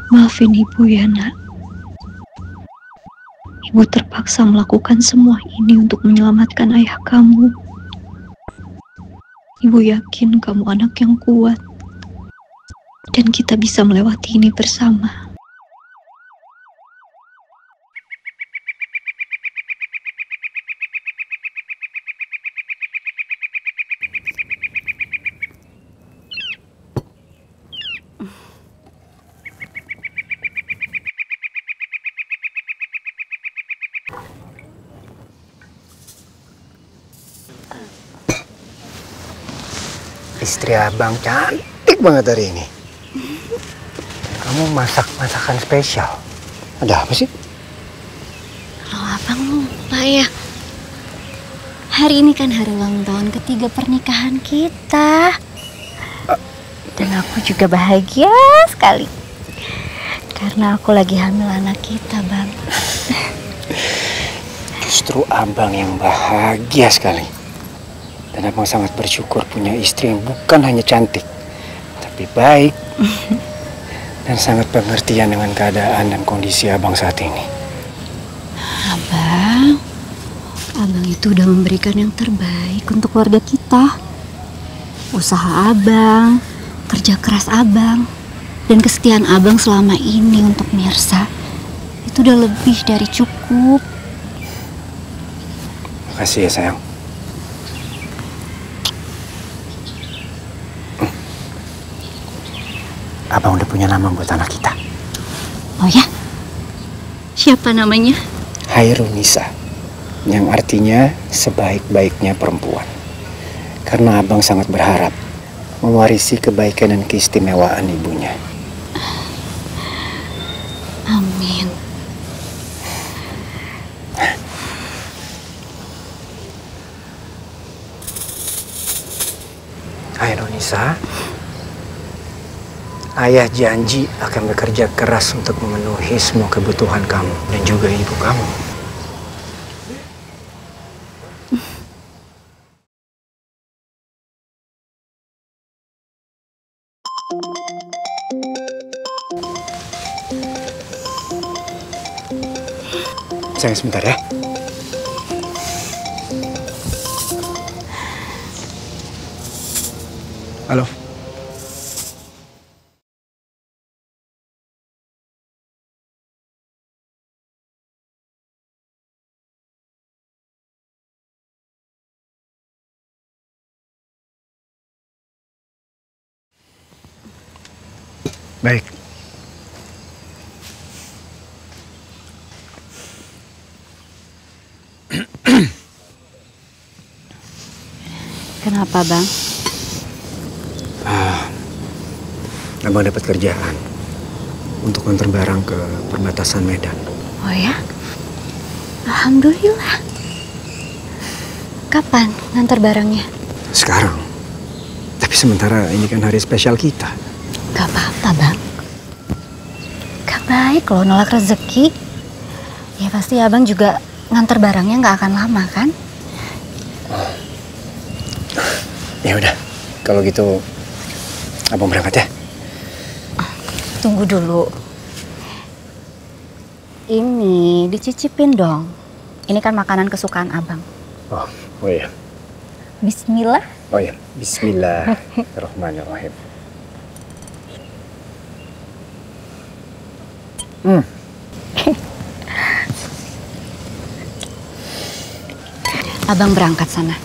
Maafin ibu ya nak. Ibu terpaksa melakukan semua ini untuk menyelamatkan ayah kamu. Ibu yakin kamu anak yang kuat. Dan kita bisa melewati ini bersama. Istri abang cantik banget hari ini. Kamu masak masakan spesial. Ada apa sih? Kalau abang lupa ya. Hari ini kan hari ulang tahun ketiga pernikahan kita. Dan aku juga bahagia sekali. Karena aku lagi hamil anak kita, Bang. Justru abang yang bahagia sekali. Dan abang sangat bersyukur punya istri yang bukan hanya cantik, tapi baik. Dan sangat pengertian dengan keadaan dan kondisi abang saat ini. Abang itu udah memberikan yang terbaik untuk keluarga kita. Usaha abang, kerja keras abang, dan kesetiaan abang selama ini untuk Mirsa itu udah lebih dari cukup. Makasih ya sayang. Abang udah punya nama buat anak kita. Oh ya? Siapa namanya? Hairunisa, yang artinya sebaik-baiknya perempuan. Karena abang sangat berharap mewarisi kebaikan dan keistimewaan ibunya. Amin. Hairunisa, ayah janji akan bekerja keras untuk memenuhi semua kebutuhan kamu dan juga ibu kamu. Sayang sebentar ya. Halo. Baik. Kenapa, Bang? Abang dapat kerjaan untuk antar barang ke perbatasan Medan. Oh ya? Alhamdulillah. Kapan ngantar barangnya? Sekarang. Tapi sementara ini kan hari spesial kita. Gak apa-apa, Bang. Gak baik loh nolak rezeki. Ya pasti abang juga ngantar barangnya gak akan lama kan? Ya udah, kalau gitu abang berangkat ya. Tunggu dulu. Ini dicicipin dong. Ini kan makanan kesukaan abang. Oh iya. Bismillah. Oh iya, Bismillahirrahmanirrahim. Abang berangkat sana.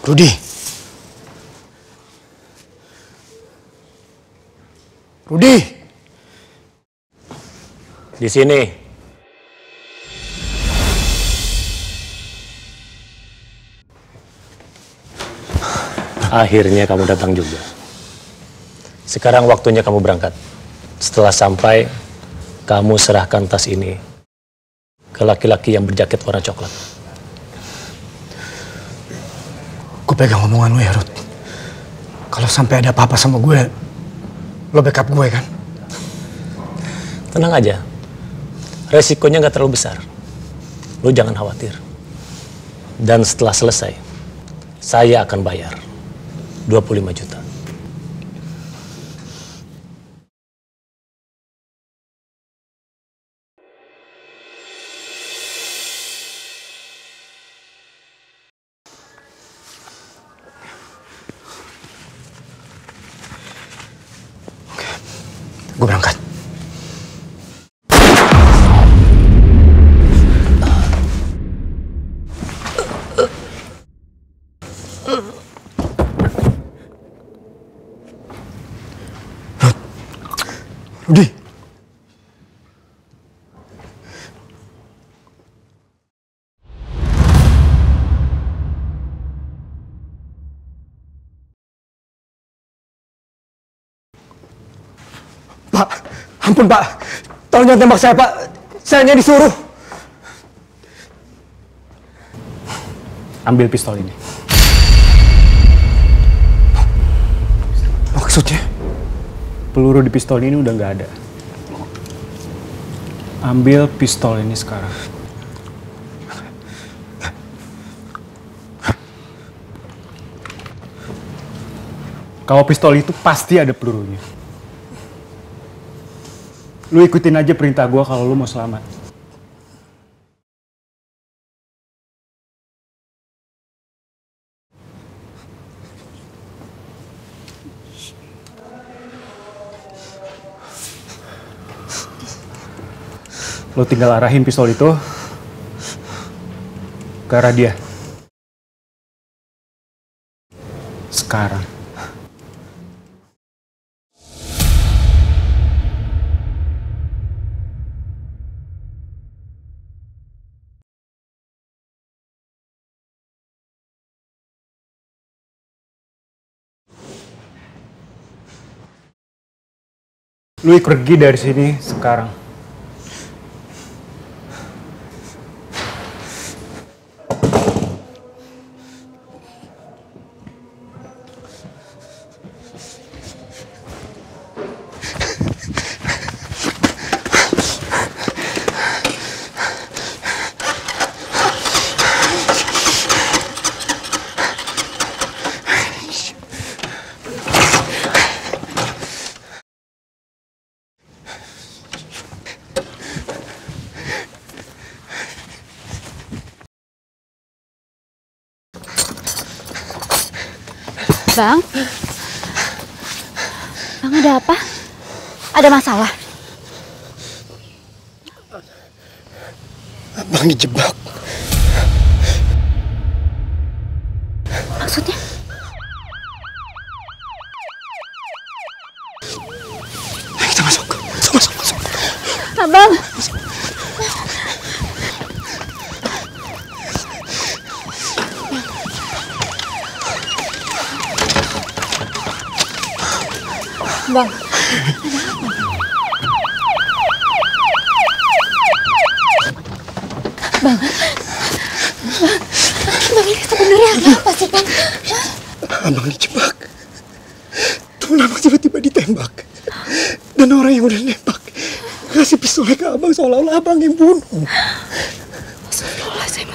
Rudi. Rudi! Di sini. Akhirnya kamu datang juga. Sekarang waktunya kamu berangkat. Setelah sampai, kamu serahkan tas ini ke laki-laki yang berjaket warna coklat. Gue pegang omongan lo ya, Rud. Kalau sampai ada apa-apa sama gue, lo backup gue kan? Tenang aja. Resikonya nggak terlalu besar. Lo jangan khawatir. Dan setelah selesai, saya akan bayar 25 juta. Gue berangkat. Rudi. Pak, ampun Pak. Tolong jangan tembak saya Pak. Saya hanya disuruh. Ambil pistol ini. Maksudnya? Peluru di pistol ini udah nggak ada. Ambil pistol ini sekarang. Kalau pistol itu pasti ada pelurunya. Lu ikutin aja perintah gue kalau lu mau selamat. Lo tinggal arahin pistol itu ke arah dia. Sekarang. Lu pergi dari sini sekarang. Bang? Bang, ada apa? Ada masalah? Abang dijebak. Maksudnya? Ayo kita masuk. Masuk. Abang! Bang, Bang, ini sebenarnya ada apa sih, Bang? Abang dijebak. Tuh abang tiba-tiba ditembak. Dan orang yang udah nembak kasih pistolnya ke abang seolah-olah abang yang bunuh. Astagfirullahaladzim.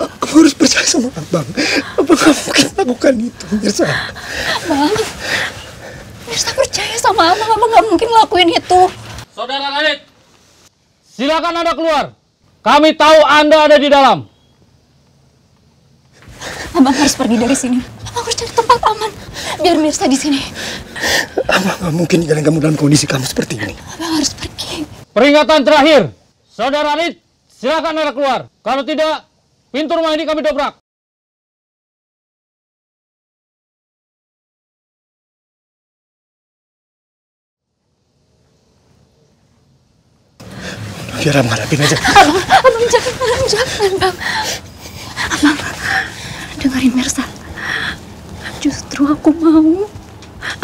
Kamu harus percaya sama abang. Abang gak mungkin lakukan itu, Mirza. Bang, Mirsa percaya sama abang gak mungkin lakuin itu. Saudara Radit, silakan Anda keluar. Kami tahu Anda ada di dalam. Abang harus pergi dari sini. Abang harus cari tempat aman. Biar Mirsa di sini. Abang gak mungkin ninggalin kamu dalam kondisi kamu seperti ini. Abang harus pergi. Peringatan terakhir. Saudara Radit, silakan Anda keluar. Kalau tidak, pintu rumah ini kami dobrak. Biar Abang hadapin aja. Abang jangan, Bang. Abang, dengerin Mirsa. Justru aku mau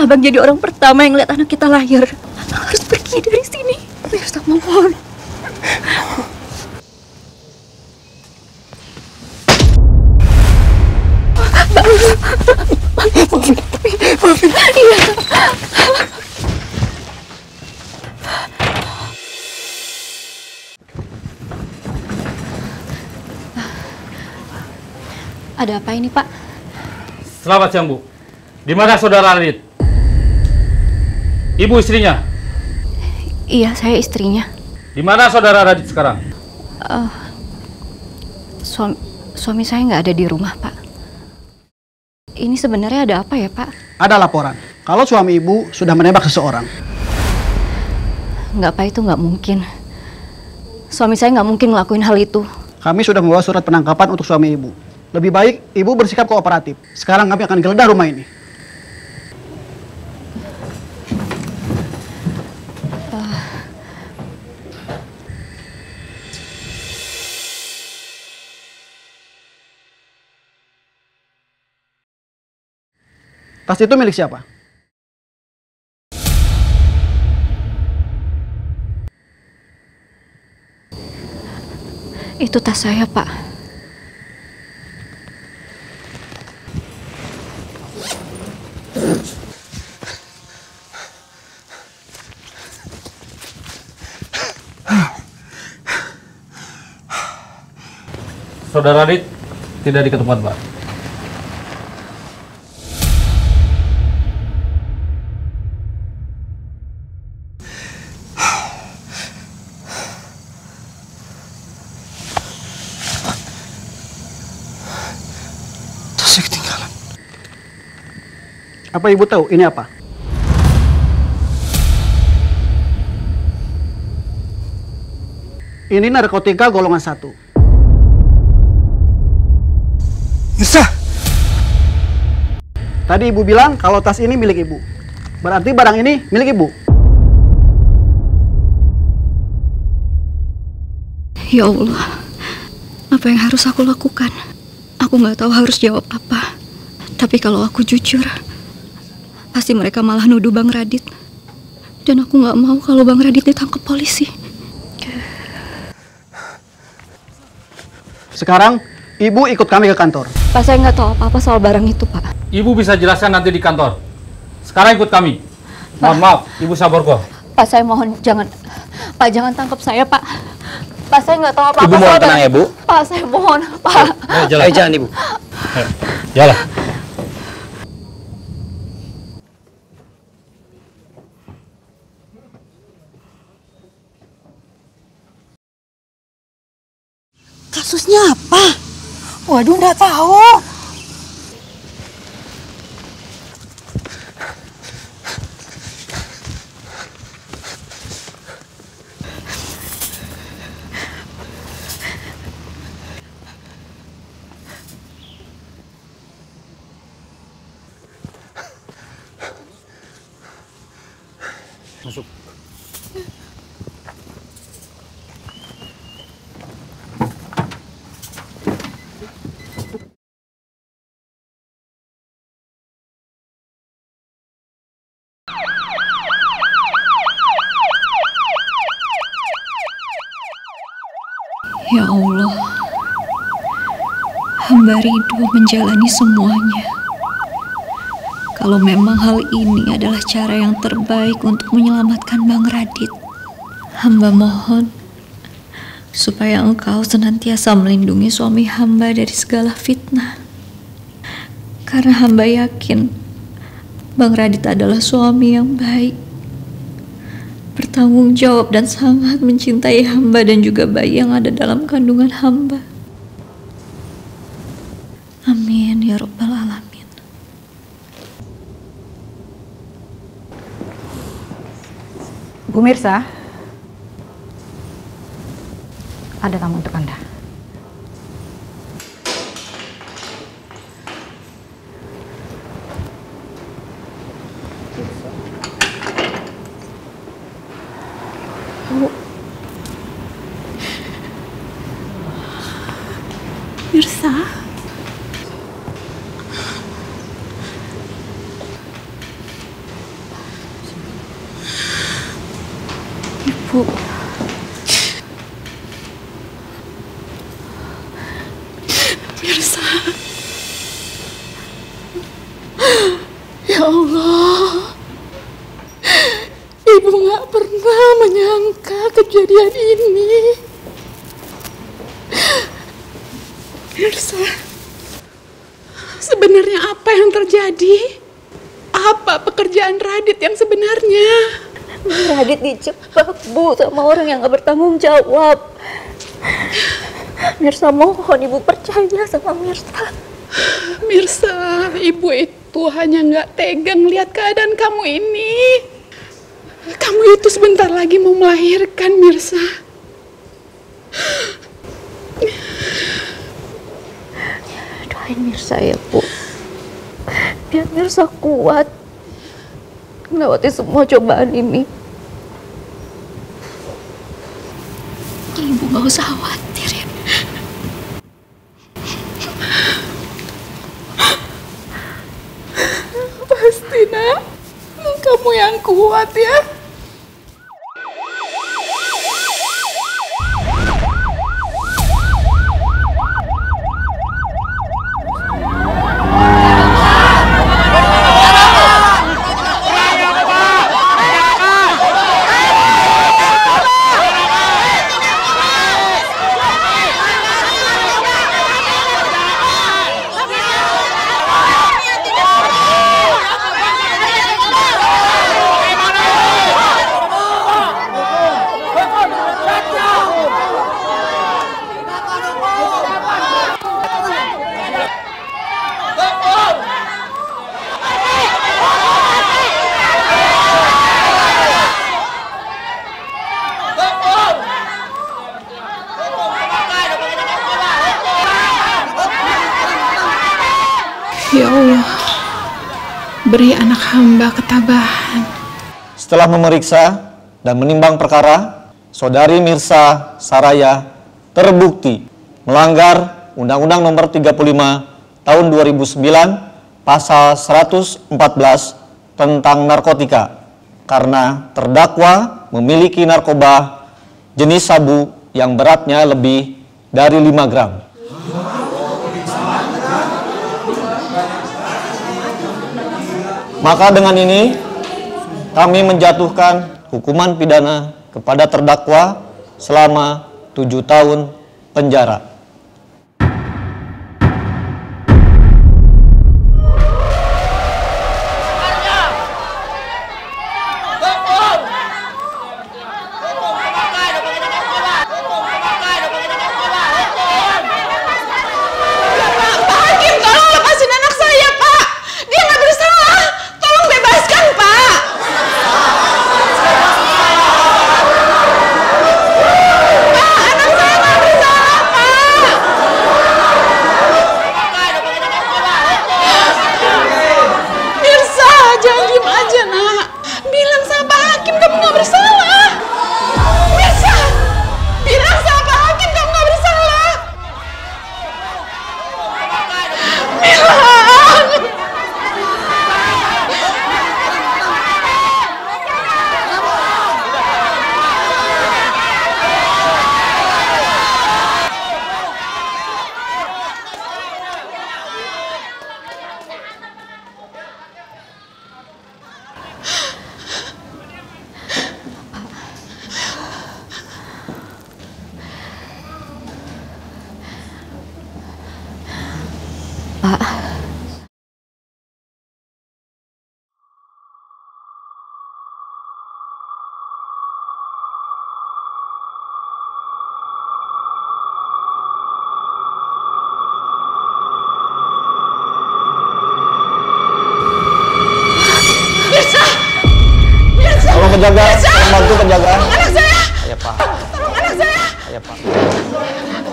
Abang jadi orang pertama yang lihat anak kita lahir. Abang harus pergi dari sini. Mirsa, mohon. Maafin. Iya. Ada apa ini, Pak? Selamat siang, Bu. Di mana saudara Radit? Ibu istrinya? Iya, saya istrinya. Di mana saudara Radit sekarang? Suami saya nggak ada di rumah, Pak. Ini sebenarnya ada apa ya, Pak? Ada laporan kalau suami ibu sudah menembak seseorang. Nggak, Pak, itu nggak mungkin. Suami saya nggak mungkin ngelakuin hal itu. Kami sudah membawa surat penangkapan untuk suami ibu. Lebih baik ibu bersikap kooperatif. Sekarang kami akan geledah rumah ini. Tas itu milik siapa? Itu tas saya, Pak. Saudara Radit tidak diketemukan, Pak. Tasnya ketinggalan. Apa ibu tahu ini apa? Ini narkotika golongan 1. Mirsa! Tadi ibu bilang kalau tas ini milik ibu. Berarti barang ini milik ibu. Ya Allah, apa yang harus aku lakukan? Aku nggak tahu harus jawab apa. Tapi kalau aku jujur, pasti mereka malah nuduh Bang Radit. Dan aku nggak mau kalau Bang Radit ditangkap polisi. Sekarang ibu ikut kami ke kantor. Pak, saya nggak tahu apa-apa soal barang itu, Pak. Ibu bisa jelaskan nanti di kantor. Sekarang ikut kami. Mohon maaf, Ibu Saborko. Pak, saya mohon jangan. Pak, jangan tangkap saya, Pak. Pak, saya nggak tahu apa-apa. Ibu mohon soal tenang ya, Bu. Pak, saya mohon, Pak. Ayo jalan. Ayo jalan, Ibu. Jalan. Kasusnya apa? Waduh, nggak tahu. Masuk. Ya Allah, hamba ridho menjalani semuanya. Kalau memang hal ini adalah cara yang terbaik untuk menyelamatkan Bang Radit, hamba mohon supaya Engkau senantiasa melindungi suami hamba dari segala fitnah. Karena hamba yakin Bang Radit adalah suami yang baik, bertanggung jawab dan sangat mencintai hamba dan juga bayi yang ada dalam kandungan hamba. Amin ya Rabbal Alamin. Bu Mirsa, ada tamu untuk Anda. Mirsa? Ibu. Mirsa. Ya Allah. Ibu gak pernah menyangka kejadian ini. Mirsa, sebenarnya apa yang terjadi? Apa pekerjaan Radit yang sebenarnya? Radit dijebak, Bu, sama orang yang gak bertanggung jawab. Mirsa, mohon Ibu percaya sama Mirsa. Mirsa, Ibu itu hanya gak tega ngeliat keadaan kamu ini. Kamu itu sebentar lagi mau melahirkan, Mirsa. Doain Mirsa ya, Bu. Biar Mirsa kuat melewati semua cobaan ini. Ibu gak usah khawatir ya. Pasti, Nak. Kamu yang kuat ya. Ya Allah, beri anak hamba ketabahan. Setelah memeriksa dan menimbang perkara, Saudari Mirsa Saraya terbukti melanggar Undang-Undang Nomor 35 Tahun 2009 Pasal 114 tentang narkotika karena terdakwa memiliki narkoba jenis sabu yang beratnya lebih dari 5 gram. Maka dengan ini kami menjatuhkan hukuman pidana kepada terdakwa selama 7 tahun penjara. Penjaga, membantu penjaga. Anak saya. Ya, Pak. Tolong anak saya. Ya, Pak.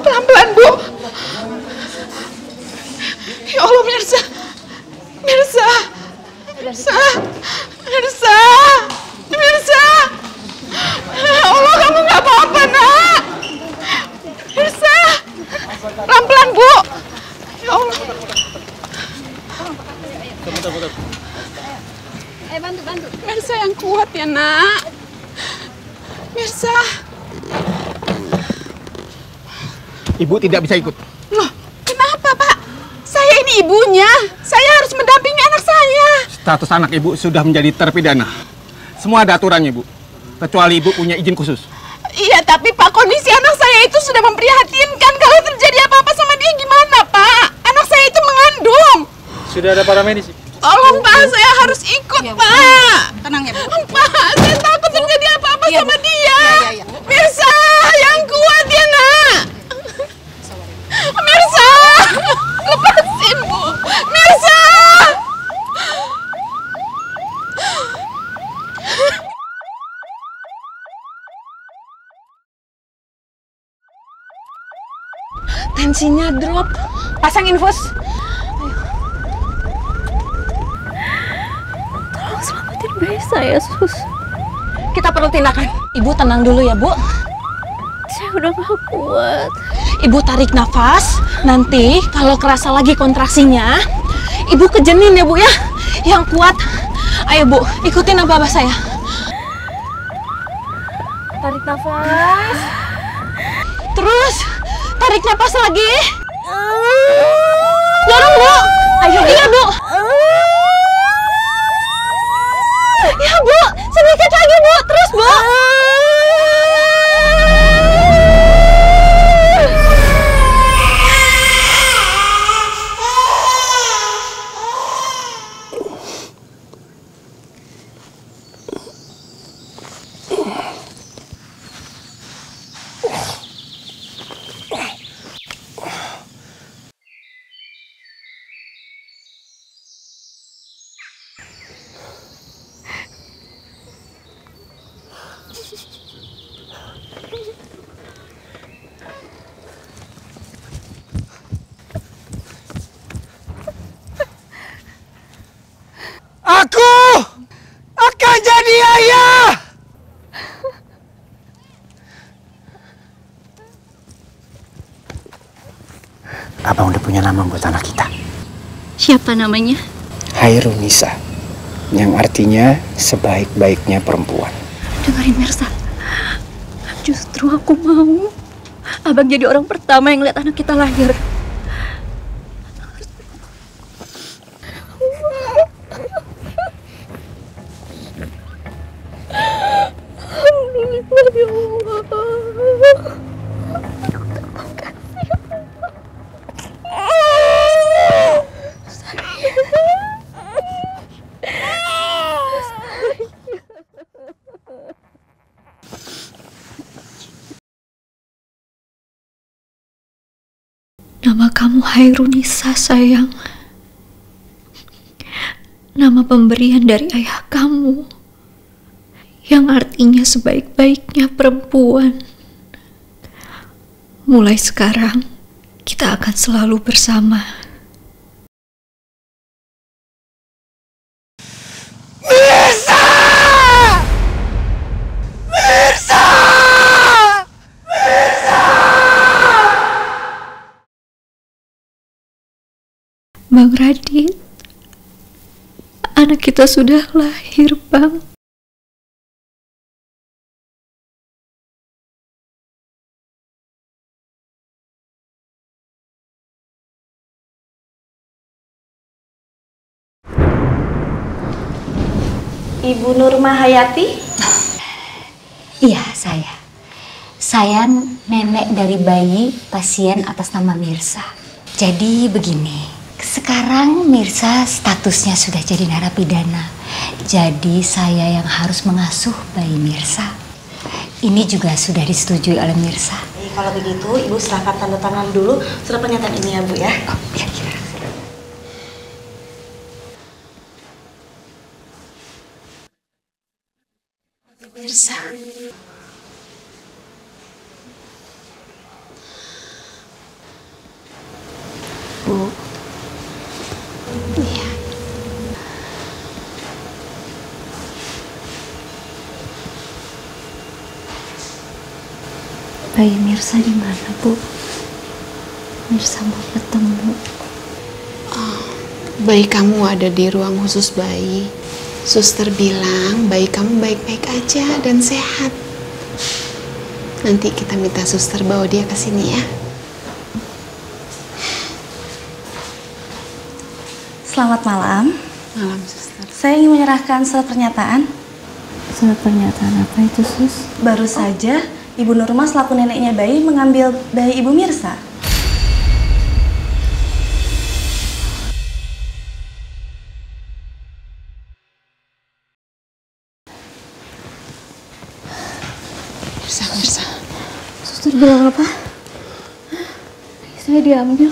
Pelan-pelan, Bu. Ya Allah, Mirsa. Mirsa. Mirsa. Mirsa. Mirsa. Ya Allah, kamu nggak apa-apa, Nak. Mirsa. Pelan-pelan, Bu. Bantu. Mirsa yang kuat ya, Nak. Mirsa. Ibu tidak bisa ikut. Loh, kenapa, Pak? Saya ini ibunya. Saya harus mendampingi anak saya. Status anak ibu sudah menjadi terpidana. Semua ada aturannya, Bu. Kecuali ibu punya izin khusus. Iya, tapi Pak, kondisi anak saya itu sudah memprihatinkan. Kalau terjadi apa-apa sama dia gimana, Pak? Anak saya itu mengandung. Sudah ada paramedis. Tolong, Pak, saya harus ikut, Pak. Tenang ya, Bu. Pak, saya takut terjadi apa-apa sama dia. Mirsa, yang kuat ya, Nak. Mirsa, lepasin, Bu. Mirsa. Tensinya drop. Pasang infus. Tolong selamatin bayi saya, Sus. Kita perlu tindakan. Ibu tenang dulu ya, Bu. Saya udah gak kuat. Ibu tarik nafas. Nanti kalau kerasa lagi kontraksinya, Ibu kejenin ya, Bu ya. Yang kuat. Ayo, Bu, ikutin apa saya. Tarik nafas. Terus tarik nafas lagi. Dorong, Bu. Ayo, iya, Bu. Ya, Bu. Sedikit lagi, Bu. Terus, Bu. Aku akan jadi ayah. Abang udah punya nama buat anak kita. Siapa namanya? Hairunisa, yang artinya sebaik-baiknya perempuan. Dengerin Mirsa. Justru aku mau Abang jadi orang pertama yang lihat anak kita lahir. Nama kamu Hairunisa, sayang. Nama pemberian dari ayah kamu, yang artinya sebaik-baiknya perempuan. Mulai sekarang, kita akan selalu bersama. Mirsa! Mirsa! Bang Radit, anak kita sudah lahir, Bang. Ibu Nur Mahayati? Iya, saya. Saya nenek dari bayi pasien atas nama Mirsa. Jadi begini, sekarang Mirsa statusnya sudah jadi narapidana. Jadi saya yang harus mengasuh bayi Mirsa. Ini juga sudah disetujui oleh Mirsa. Kalau begitu, Ibu serahkan tanda tangan dulu surat pernyataan ini ya, Bu ya. Oh, iya, iya. Mirsa. Bu. Iya. Bayi Mirsa di mana, Bu? Mirsa mau ketemu. Bayi kamu ada di ruang khusus bayi. Suster bilang bayi kamu baik-baik aja dan sehat. Nanti kita minta suster bawa dia ke sini ya. Selamat malam. Malam, suster. Saya ingin menyerahkan surat pernyataan. Surat pernyataan apa itu, Sus? Baru saja Ibu Nurma selaku neneknya bayi mengambil bayi Ibu Mirsa. Mirsa. Suster bilang apa? Saya diambil.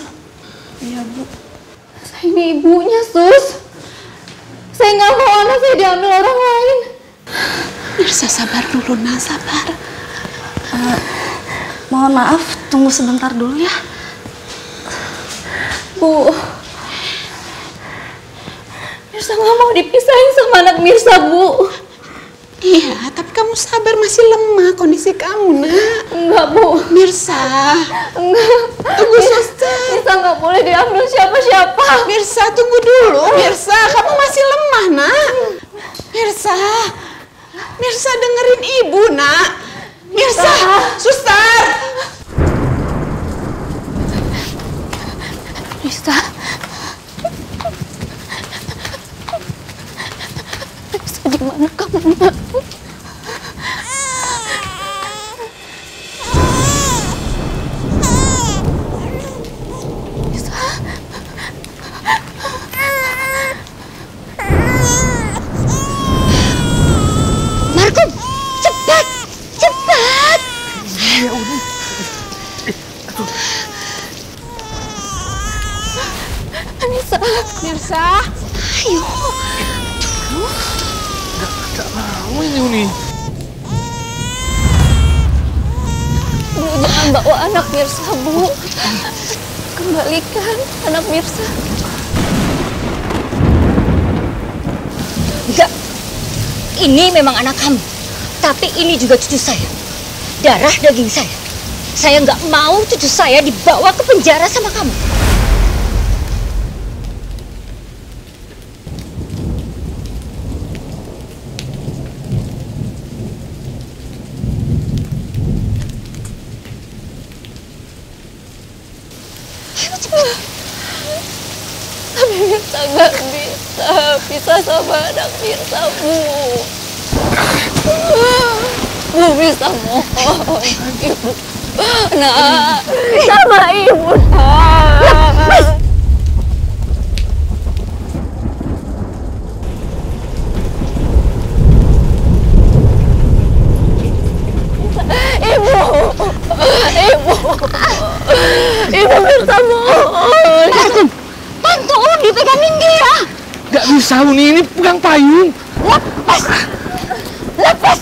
Iya, Bu. Saya ini ibunya, Sus. Saya nggak mau anak saya diambil orang lain. Mirsa, sabar dulu, nak, sabar. Mohon maaf, tunggu sebentar dulu ya. Bu, Mirsa nggak mau dipisahin sama anak Mirsa, Bu. Iya, tapi kamu sabar, masih lemah kondisi kamu, nak. Enggak, Bu. Mirsa. Enggak. Tunggu, suster. Mirsa nggak boleh diambil siapa-siapa. Mirsa, tunggu dulu. Mirsa, kamu masih lemah, nak. Mirsa. Mirsa, dengerin ibu, nak. Mirsa, suster. Mirsa. Mirsa, di mana kamu, nak? Mirsa, ayo. Gak mau ini Uni. Bu, jangan bawa anak Mirsa, Bu. Kembalikan anak Mirsa. Enggak. Ini memang anak kamu. Tapi ini juga cucu saya. Darah daging saya. Saya nggak mau cucu saya dibawa ke penjara sama kamu. Tapi Mirsa nggak bisa pisah sama anak Mirsa, Bu. Bu, bisa mohon Ibu. Nah, sama Ibu, nah. Ibu Mirsa mohon. Bantu Uni pegangin dia. Gak bisa Uni, ini pegang payung. Lepas. Lepas.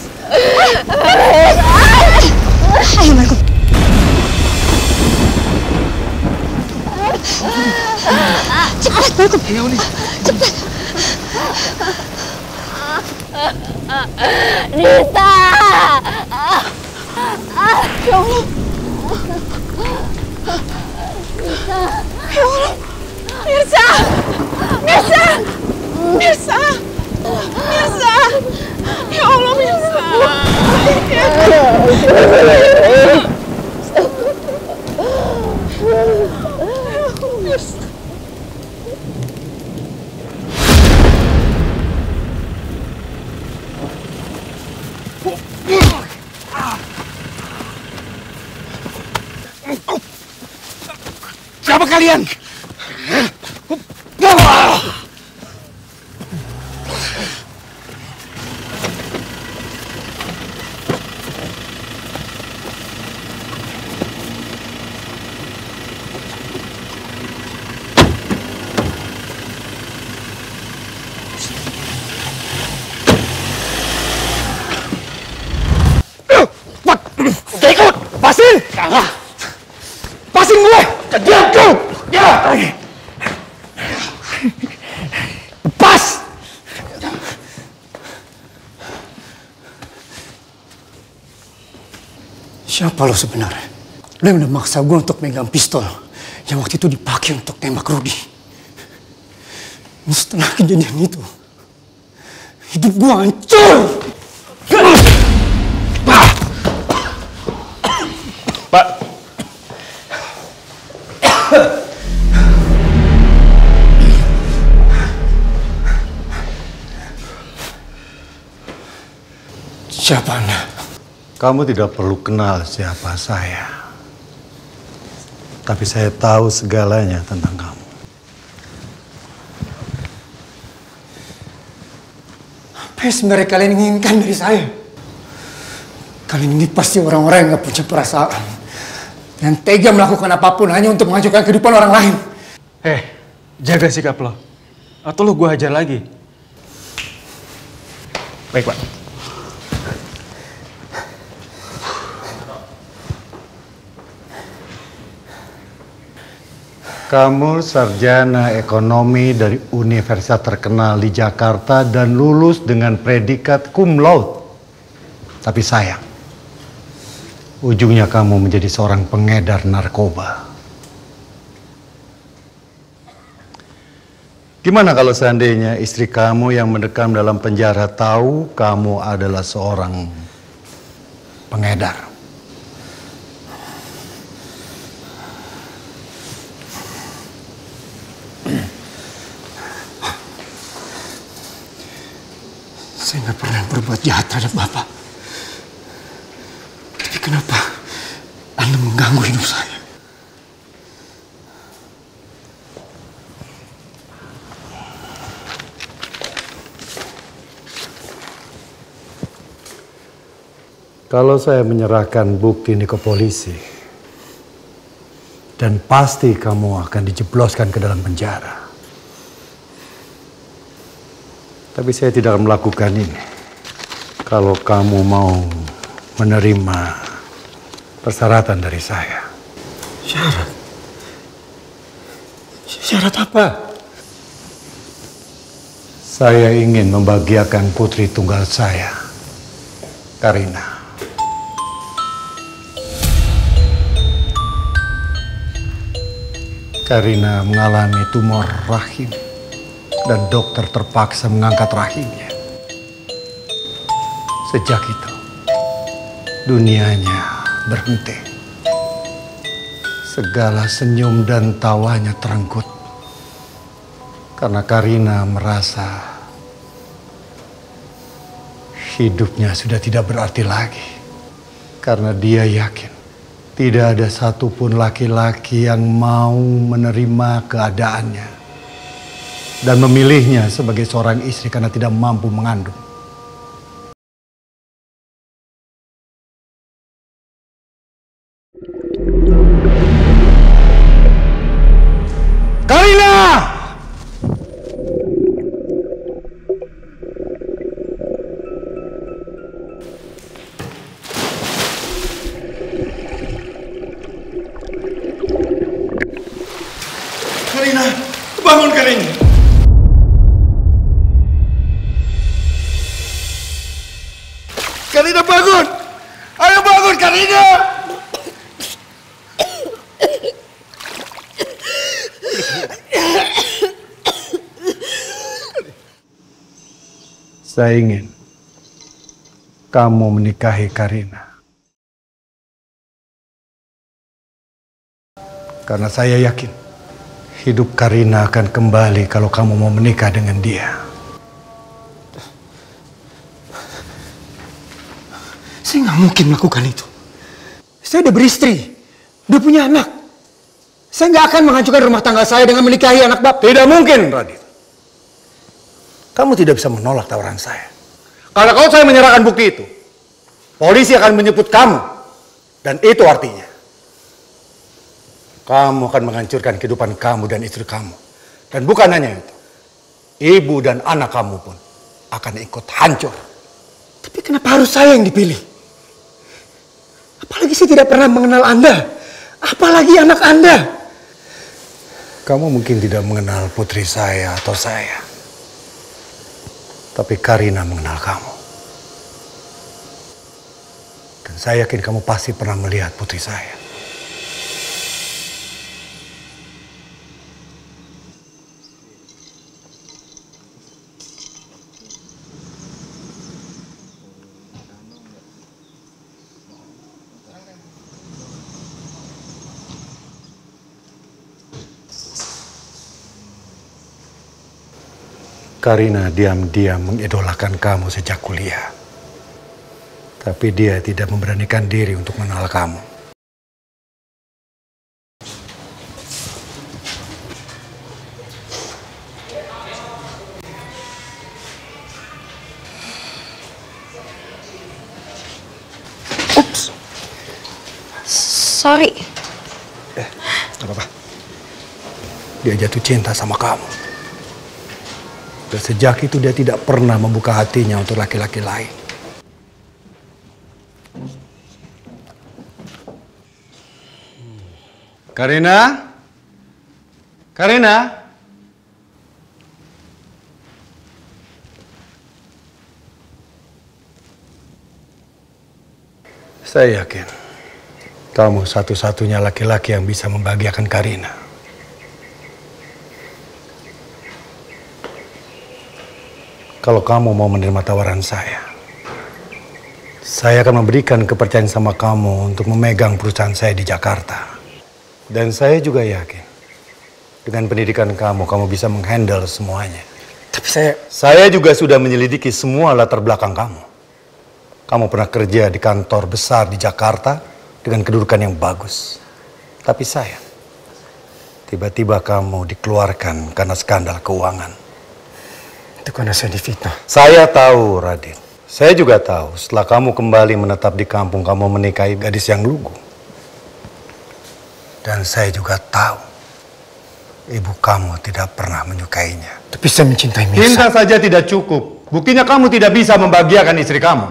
Ayo Markum. Cepat Markum. Iya Uni. Cepat. Nisa. Ya Allah. Ya Allah. Mirsa. Mirsa. Mirsa. Mirsa. Ya Allah, Mirsa. Mirsa. Siapa kalian? Ikut! Pasin! Pasin gue! Diam kau! Ya! Lepas! Siapa lo sebenarnya? Lo yang udah maksa gue untuk megang pistol yang waktu itu dipakai untuk tembak Rudy. Setelah kejadian itu, hidup gue hancur. Pak. Siapa Anda? Kamu tidak perlu kenal siapa saya. Tapi saya tahu segalanya tentang kamu. Apa yang sebenarnya kalian inginkan dari saya? Kalian ini pasti orang-orang yang gak punya perasaan. Yang tega melakukan apapun hanya untuk menghancurkan kehidupan orang lain. Jaga sikap lo. Atau lo gue hajar lagi. Baik, Pak. Kamu sarjana ekonomi dari universitas terkenal di Jakarta dan lulus dengan predikat cum laude. Tapi sayang, ujungnya kamu menjadi seorang pengedar narkoba. Gimana kalau seandainya istri kamu yang mendekam dalam penjara tahu kamu adalah seorang pengedar? Saya nggak pernah berbuat jahat terhadap Bapak. Tapi kenapa Anda mengganggu hidup saya? Kalau saya menyerahkan bukti ini ke polisi, dan pasti kamu akan dijebloskan ke dalam penjara. Tapi saya tidak akan melakukan ini kalau kamu mau menerima persyaratan dari saya. Syarat? Syarat apa? Saya ingin membahagiakan putri tunggal saya, Karina. Karina mengalami tumor rahim. Dan dokter terpaksa mengangkat rahimnya. Sejak itu, dunianya berhenti. Segala senyum dan tawanya terenggut. Karena Karina merasa hidupnya sudah tidak berarti lagi. Karena dia yakin tidak ada satupun laki-laki yang mau menerima keadaannya dan memilihnya sebagai seorang istri karena tidak mampu mengandung. Karina! Karina, bangun Karina! Karina bangun! Ayo bangun Karina! Saya ingin kamu menikahi Karina. Karena saya yakin hidup Karina akan kembali kalau kamu mau menikah dengan dia. Saya nggak mungkin melakukan itu. Saya udah beristri, udah punya anak. Saya nggak akan menghancurkan rumah tangga saya dengan menikahi anak Bapak. Tidak mungkin, Radit. Kamu tidak bisa menolak tawaran saya. Karena kalau saya menyerahkan bukti itu, polisi akan menjemput kamu. Dan itu artinya, kamu akan menghancurkan kehidupan kamu dan istri kamu. Dan bukan hanya itu, ibu dan anak kamu pun akan ikut hancur. Tapi kenapa harus saya yang dipilih? Apalagi saya tidak pernah mengenal Anda. Apalagi anak Anda. Kamu mungkin tidak mengenal putri saya atau saya. Tapi Karina mengenal kamu. Dan saya yakin kamu pasti pernah melihat putri saya. Karina diam-diam mengidolakan kamu sejak kuliah. Tapi dia tidak memberanikan diri untuk mengenal kamu. Ups. Sorry. Gak apa-apa. Dia jatuh cinta sama kamu. Dan sejak itu dia tidak pernah membuka hatinya untuk laki-laki lain. Karina? Karina? Saya yakin kamu satu-satunya laki-laki yang bisa membahagiakan Karina. Kalau kamu mau menerima tawaran saya akan memberikan kepercayaan sama kamu untuk memegang perusahaan saya di Jakarta. Dan saya juga yakin dengan pendidikan kamu bisa menghandle semuanya. Tapi saya juga sudah menyelidiki semua latar belakang kamu. Kamu pernah kerja di kantor besar di Jakarta dengan kedudukan yang bagus. Tapi sayang, tiba-tiba kamu dikeluarkan karena skandal keuangan. Itu karena saya difitnah. Saya tahu, Radit. Saya juga tahu setelah kamu kembali menetap di kampung, kamu menikahi gadis yang lugu. Dan saya juga tahu ibu kamu tidak pernah menyukainya. Tapi saya mencintai Mirza. Cinta saja tidak cukup. Buktinya kamu tidak bisa membahagiakan istri kamu.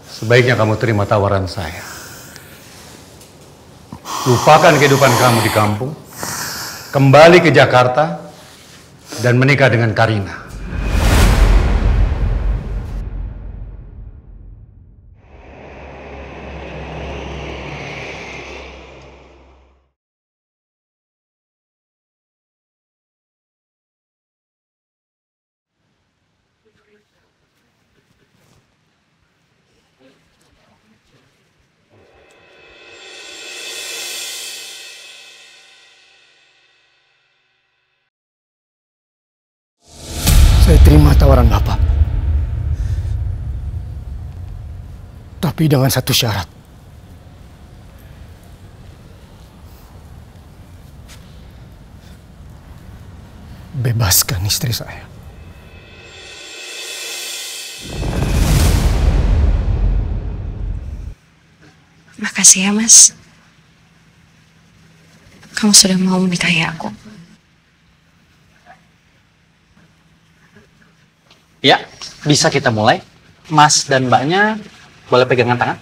Sebaiknya kamu terima tawaran saya. Lupakan kehidupan kamu di kampung, kembali ke Jakarta, dan menikah dengan Karina. Saya terima tawaran Bapak. Tapi dengan satu syarat. Bebaskan istri saya. Makasih ya, Mas. Kamu sudah mau menikahi aku. Ya, bisa kita mulai. Mas dan Mbaknya boleh pegangan tangan.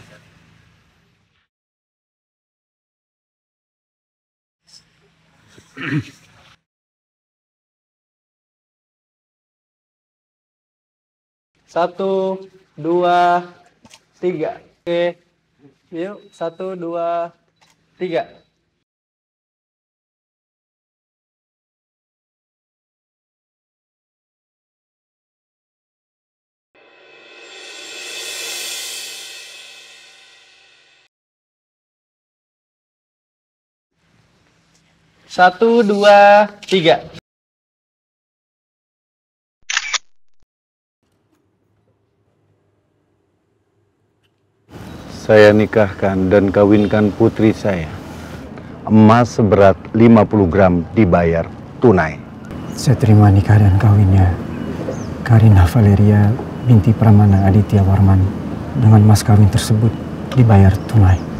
Satu, dua, tiga. Oke, yuk. Satu, dua, tiga. Satu, dua, tiga. Saya nikahkan dan kawinkan putri saya. Emas seberat 50 gram dibayar tunai. Saya terima nikah dan kawinnya Karina Valeria binti Pramana Aditya Warman. Dengan mas kawin tersebut dibayar tunai.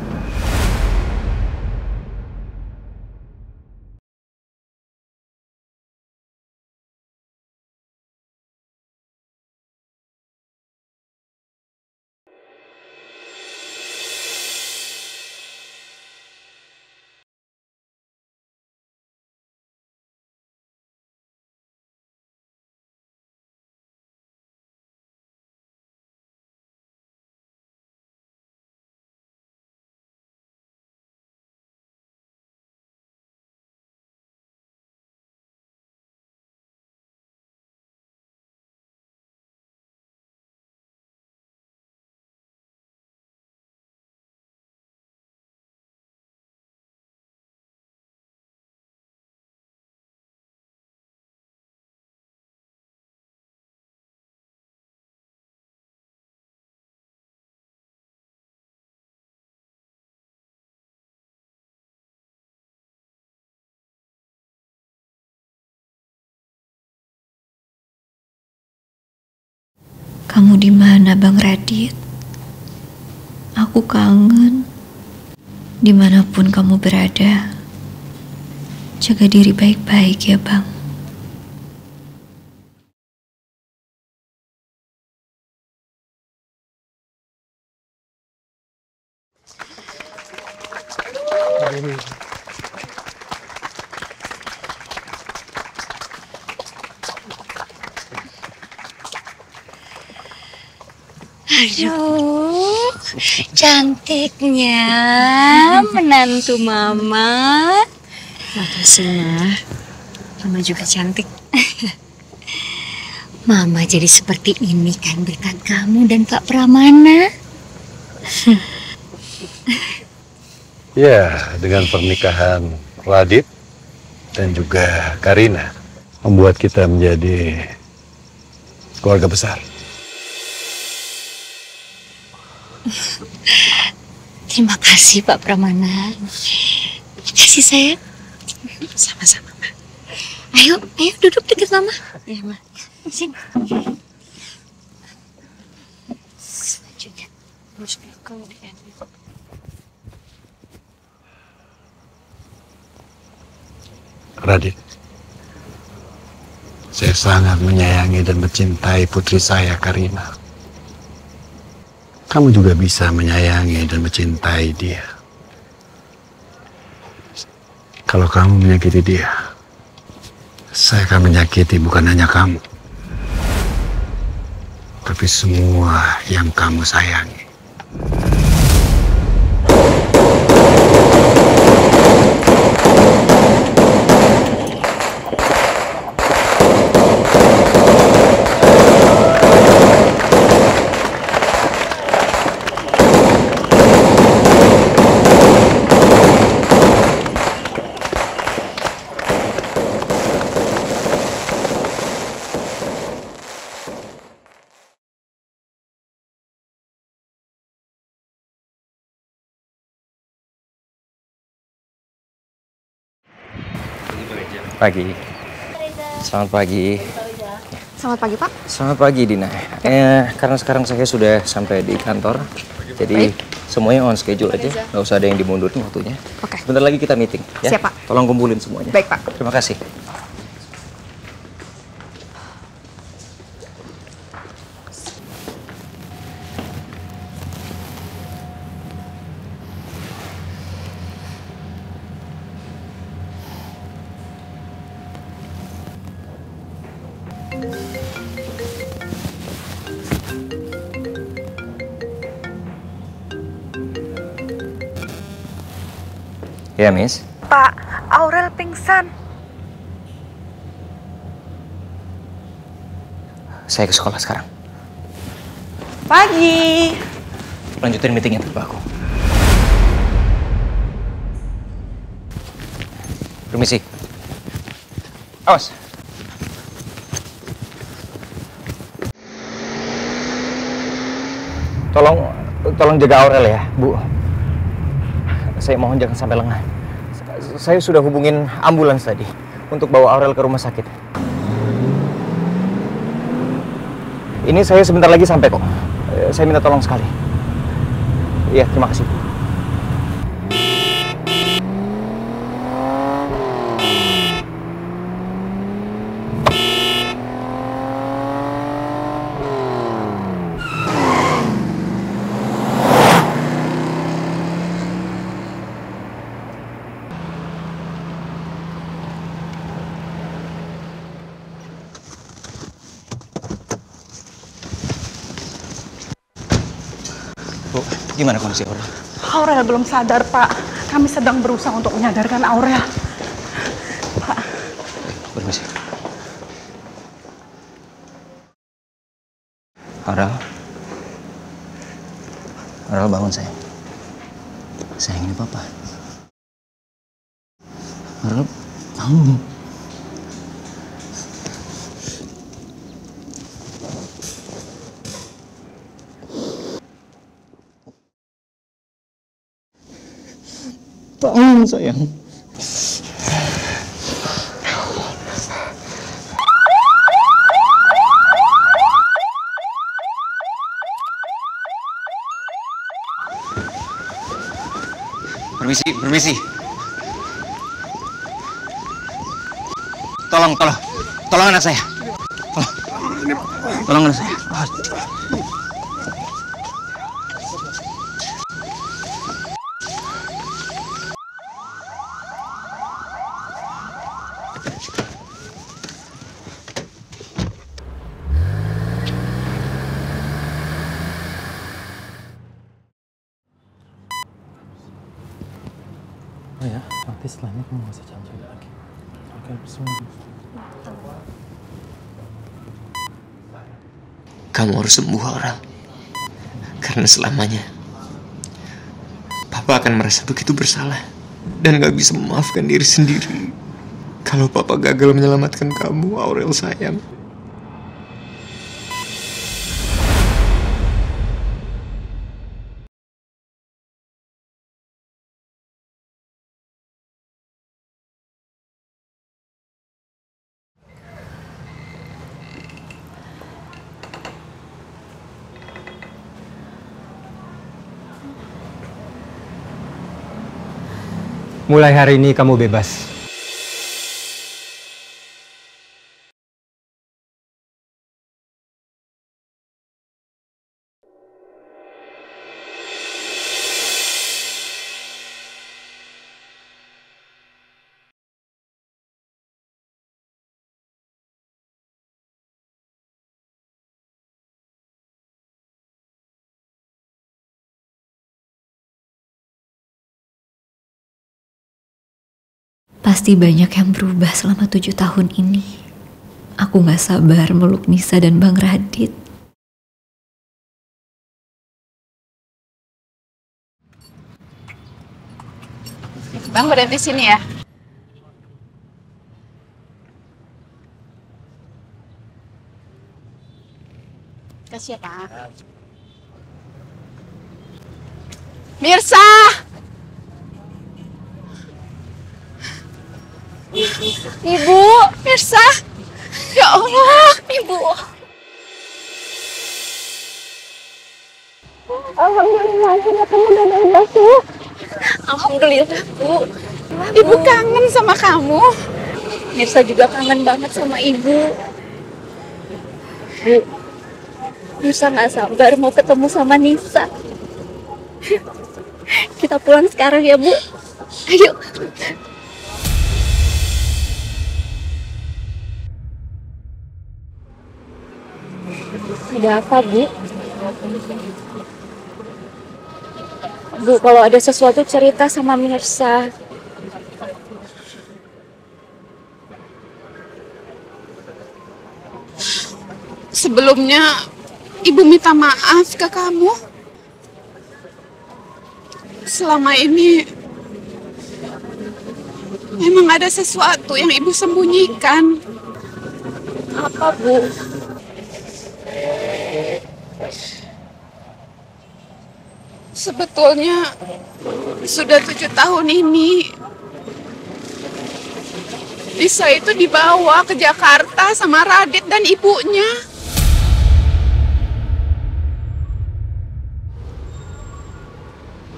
Kamu di mana, Bang Radit? Aku kangen. Dimanapun kamu berada, jaga diri baik-baik ya, Bang. Aduh, cantiknya menantu Mama. Makasih, Ma. Mama juga cantik. Mama jadi seperti ini kan berkat kamu dan Pak Pramana. Ya, dengan pernikahan Radit dan juga Karina membuat kita menjadi keluarga besar. Terima kasih Pak Pramana. Makasih sayang. Sama-sama, Ma. Ayo duduk dekat Mama. Ya, Ma. Sini. Selanjutnya. Kemudian. Radit, saya sangat menyayangi dan mencintai putri saya, Karina. Kamu juga bisa menyayangi dan mencintai dia. Kalau kamu menyakiti dia, saya akan menyakiti bukan hanya kamu, tapi semua yang kamu sayangi. Pagi. Selamat pagi. Selamat pagi, Pak. Selamat pagi, Dina. Karena sekarang saya sudah sampai di kantor, jadi semuanya on schedule aja. Nggak usah ada yang dimundurin waktunya. Oke. Bentar lagi kita meeting, ya. Siap, Pak. Tolong kumpulin semuanya. Baik, Pak. Terima kasih. Ya, Miss. Pak, Aurel pingsan. Saya ke sekolah sekarang. Pagi. Lanjutin meetingnya tanpa aku. Permisi. Awas. Tolong jaga Aurel ya, Bu. Saya mohon jangan sampai lengah. Saya sudah hubungin ambulans tadi untuk bawa Aurel ke rumah sakit. Ini saya sebentar lagi sampai kok. Saya minta tolong sekali. Iya, terima kasih. Bu, gimana kondisi Aurel? Aurel belum sadar, Pak. Kami sedang berusaha untuk menyadarkan Aurel. Pak. Permisi. Aurel. Aurel bangun sayang. Sayang ini papa. Aurel bangun. Bangun sayang. Permisi. Tolong anak saya. Tolong anak saya. Oh ya, nanti setelahnya kamu masih janji lagi. Oke, semua. Kamu harus sembuh, Aurel. Karena selamanya Papa akan merasa begitu bersalah dan gak bisa memaafkan diri sendiri. Kalau Papa gagal menyelamatkan kamu, Aurel sayang. Mulai hari ini kamu bebas. Pasti banyak yang berubah selama 7 tahun ini. Aku gak sabar meluk Nisa dan Bang Radit. Bang berhenti sini ya. Kasih ya, Pak. Mirsa! Ibu, Mirsa. Ya Allah, Ibu. Alhamdulillah, akhirnya kamu udah bebas tuh. Alhamdulillah, Bu. Ibu kangen sama kamu. Mirsa juga kangen banget sama Ibu. Bu, Mirsa gak sabar mau ketemu sama Nisa. Kita pulang sekarang ya, Bu. Ayo. Ada apa, Bu? Bu, kalau ada sesuatu cerita sama Mirsa. Sebelumnya, Ibu minta maaf ke kamu. Selama ini, memang ada sesuatu yang Ibu sembunyikan. Apa, Bu? Sebetulnya sudah 7 tahun ini Nisa itu dibawa ke Jakarta sama Radit dan ibunya.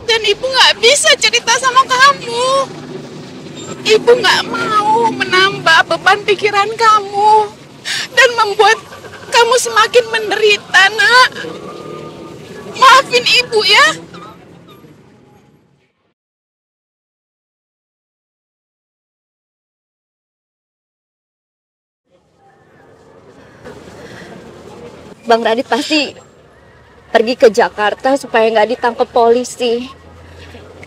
Dan ibu nggak bisa cerita sama kamu. Ibu nggak mau menambah beban pikiran kamu dan membuat kamu semakin menderita, Nak. Maafin ibu ya. Bang Radit pasti pergi ke Jakarta supaya nggak ditangkap polisi.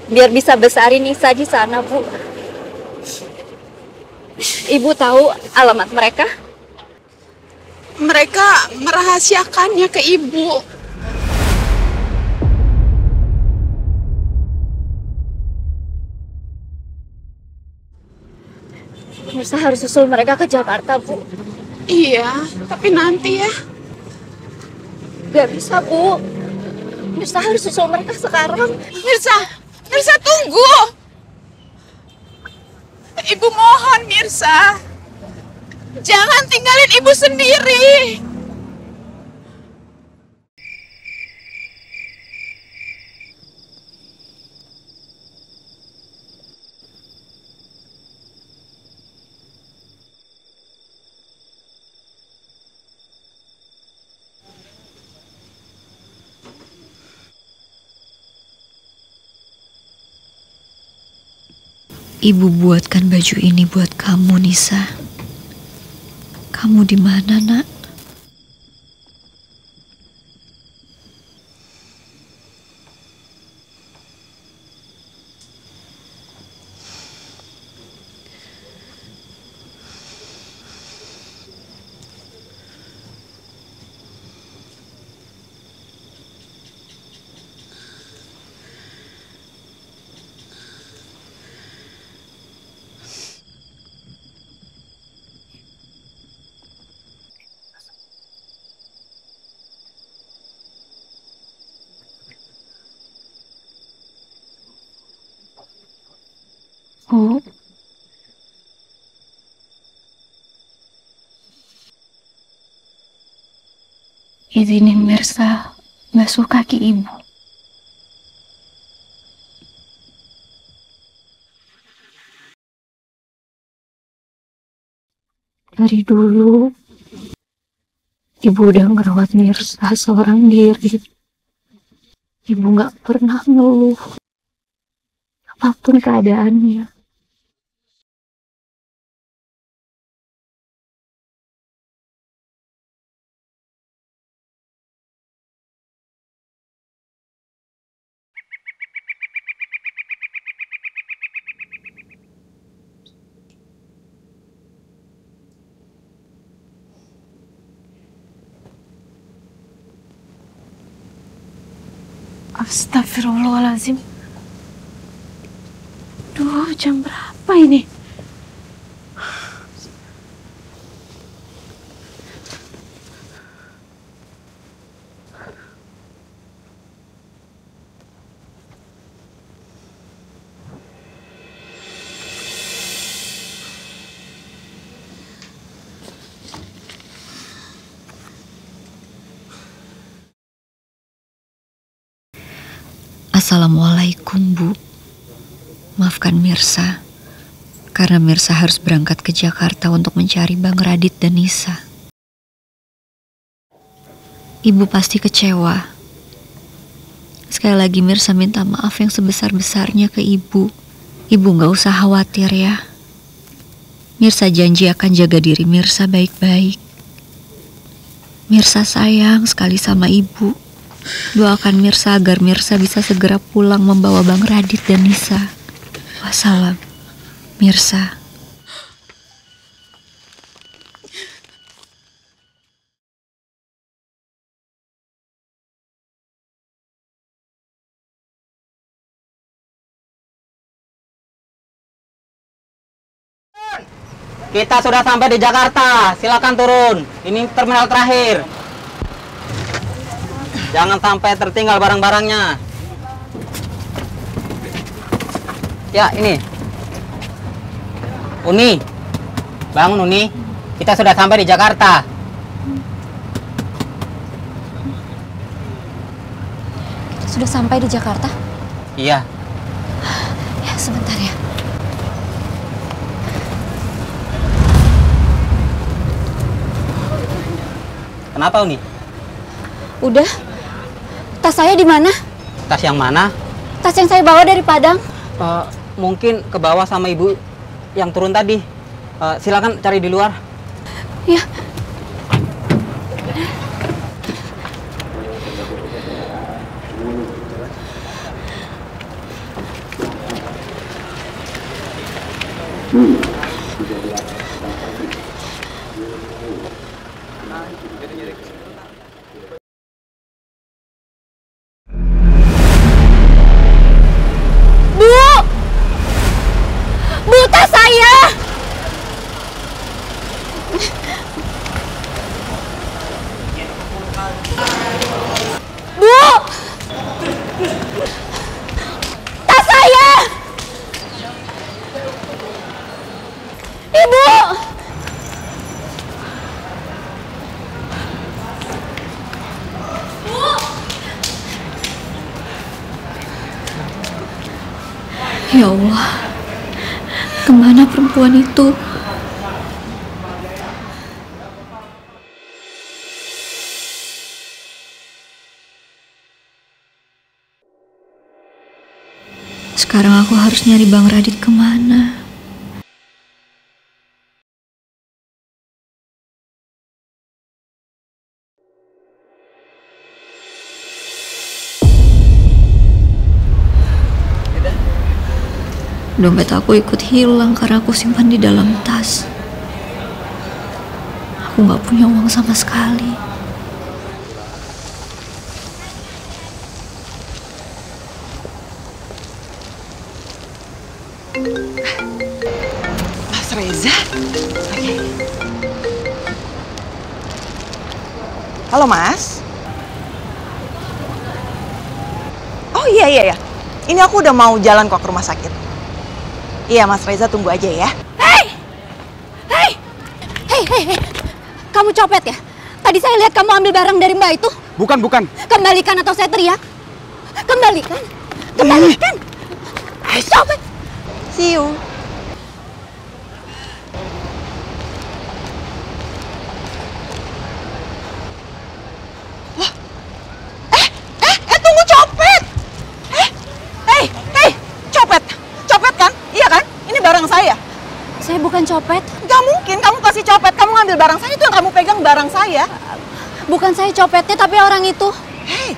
Biar bisa besarin Nisa di sana, Bu. Ibu tahu alamat mereka? Mereka merahasiakannya ke Ibu. Mirsa harus susul mereka ke Jakarta, Bu. Iya, tapi nanti ya. Gak bisa, Bu. Mirsa harus susul mereka sekarang. Mirsa tunggu. Ibu mohon, Mirsa. Jangan tinggalin Ibu sendiri. Ibu buatkan baju ini buat kamu, Nisa. Kamu di mana, Nak? Bu, izinin Mirsa basuh kaki ibu. Dari dulu, ibu udah ngerawat Mirsa seorang diri. Ibu gak pernah ngeluh, apapun keadaannya. Astagfirullahaladzim. Duh, jam berapa ini? Assalamualaikum, Bu. Maafkan Mirsa, karena Mirsa harus berangkat ke Jakarta untuk mencari Bang Radit dan Nisa. Ibu pasti kecewa. Sekali lagi Mirsa minta maaf yang sebesar-besarnya ke Ibu. Ibu gak usah khawatir ya. Mirsa janji akan jaga diri Mirsa baik-baik. Mirsa sayang sekali sama Ibu. Doakan Mirsa agar Mirsa bisa segera pulang membawa Bang Radit dan Nisa. Wassalam, Mirsa. Kita sudah sampai di Jakarta. Silakan turun. Ini terminal terakhir. Jangan sampai tertinggal barang-barangnya. Ya, ini. Uni. Bangun, Uni. Kita sudah sampai di Jakarta. Kita sudah sampai di Jakarta? Iya. Ya, sebentar ya. Kenapa, Uni? Udah. Tas saya di mana? Tas yang mana? Tas yang saya bawa dari Padang. Mungkin ke bawah sama ibu yang turun tadi. Silakan cari di luar. Ya. Ya Allah, kemana perempuan itu? Sekarang aku harus nyari Bang Radit kemana? Dompet aku ikut hilang karena aku simpan di dalam tas. Aku gak punya uang sama sekali. Mas Reza? Oke. Halo Mas. Oh iya. Ini aku udah mau jalan kok ke rumah sakit. Iya Mas Reza, tunggu aja ya. Hei! Kamu copet ya? Tadi saya lihat kamu ambil barang dari Mbak itu. Bukan. Kembalikan atau saya teriak. Kembalikan. Copet. See you. Tunggu copet. Copet kan? Iya kan? Ini barang saya. Saya bukan copet. Gak mungkin kamu kasih copet, kamu ngambil barang saya, itu yang kamu pegang barang saya. Bukan saya copetnya, tapi orang itu. Hei,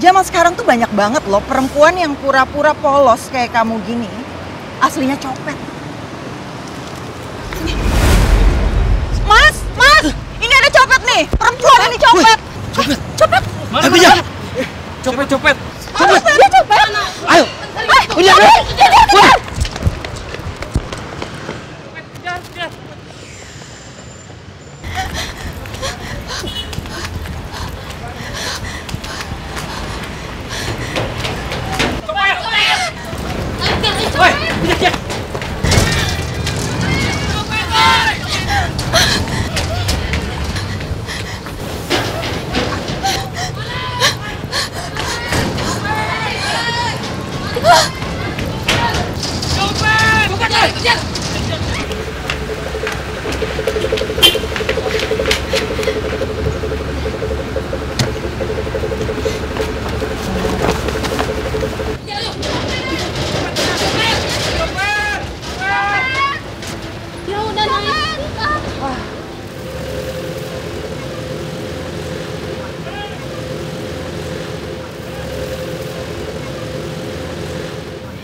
zaman sekarang tuh banyak banget loh perempuan yang pura-pura polos kayak kamu gini. Aslinya copet. Sini. Mas, ini ada copet nih. Perempuan ini copet. Copet. Mana? Copet. Dia copet. Ayo. Kejar.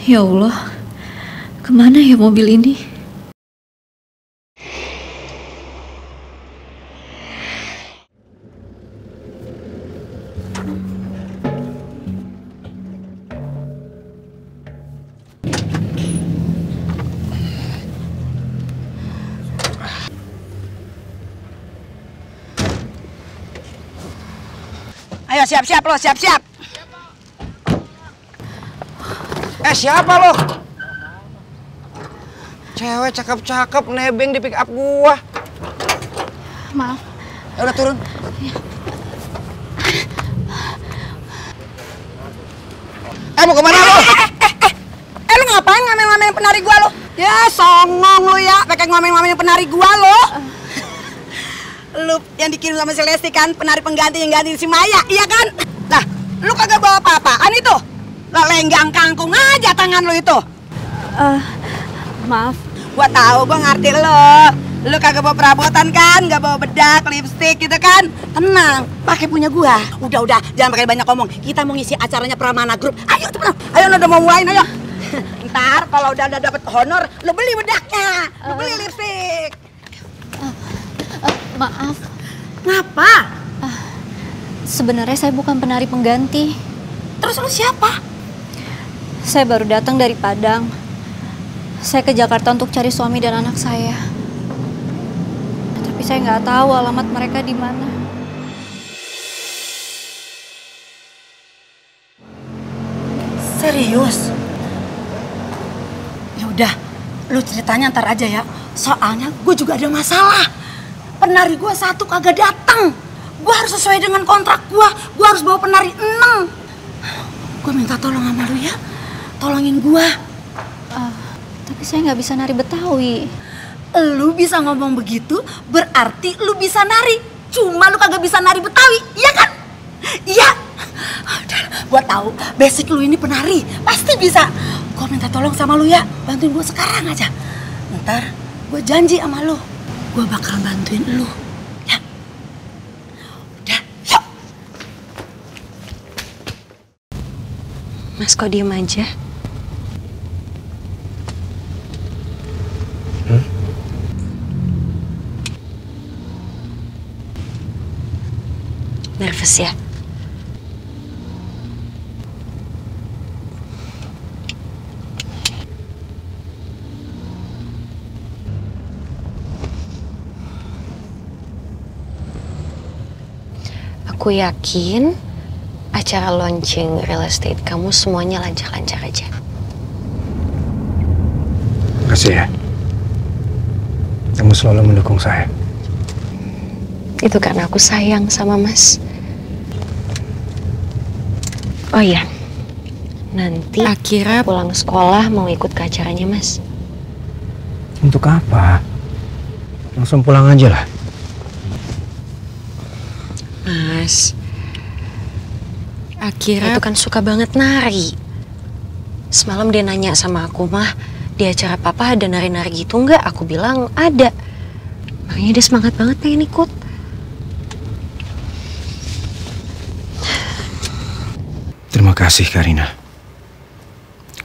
Ya Allah, kemana ya mobil ini? Ayo siap-siap lo, siap-siap. Siapa lo? Cewek cakep-cakep nebeng di pick up gua. Maaf. Ya udah turun. Mau kemana lo? Lu ngapain ngamel-ngamelin penari gua lo? Ya songong lo ya, pakai ngomel-ngomelin penari gua lo. Lu yang dikirim sama si Lesti kan, penari pengganti yang gantiin si Maya, iya kan? Nah, lu kagak bawa apa-apaan itu? Lah lenggang kangkung aja tangan lu itu. Maaf. Gua tahu, gua ngerti lo. Lu kagak bawa perabotan kan, nggak bawa bedak, lipstik gitu kan? Tenang, pakai punya gua. Udah, jangan pakai banyak ngomong. Kita mau ngisi acaranya Pramana Group. Ayo cepetan. Ayo udah mau mulai, ayo. Ntar kalau udah dapet honor, lu beli bedaknya, lu beli lipstik. Maaf. Ngapa? Sebenarnya saya bukan penari pengganti. Terus lu siapa? Saya baru datang dari Padang. Saya ke Jakarta untuk cari suami dan anak saya. Tapi saya nggak tahu alamat mereka di mana. Serius? Ya udah, lu ceritanya ntar aja ya. Soalnya gue juga ada masalah. Penari gue satu kagak datang. Gue harus sesuai dengan kontrak gue. Gue harus bawa penari 6. Gue minta tolong sama lu ya. Tolongin gue. Tapi saya nggak bisa nari Betawi. Lu bisa ngomong begitu, berarti lu bisa nari. Cuma lu kagak bisa nari Betawi, iya kan? Iya. Gue tahu, basic lu ini penari, pasti bisa. Gue minta tolong sama lu ya, bantuin gue sekarang aja. Ntar gue janji sama lu, gue bakal bantuin lu. Ya. Udah, yuk. Mas kok diem aja? Nervous ya? Aku yakin acara launching real estate kamu semuanya lancar-lancar aja. Makasih ya. Kamu selalu mendukung saya. Itu karena aku sayang sama Mas. Oh iya, nanti akhirnya pulang sekolah mau ikut ke acaranya Mas. Untuk apa? Langsung pulang aja lah. Mas, akhirnya itu kan suka banget nari. Semalam dia nanya sama aku, mah di acara papa ada nari-nari gitu nggak? Aku bilang ada. Makanya dia semangat banget pengen ikut. Terima kasih Karina.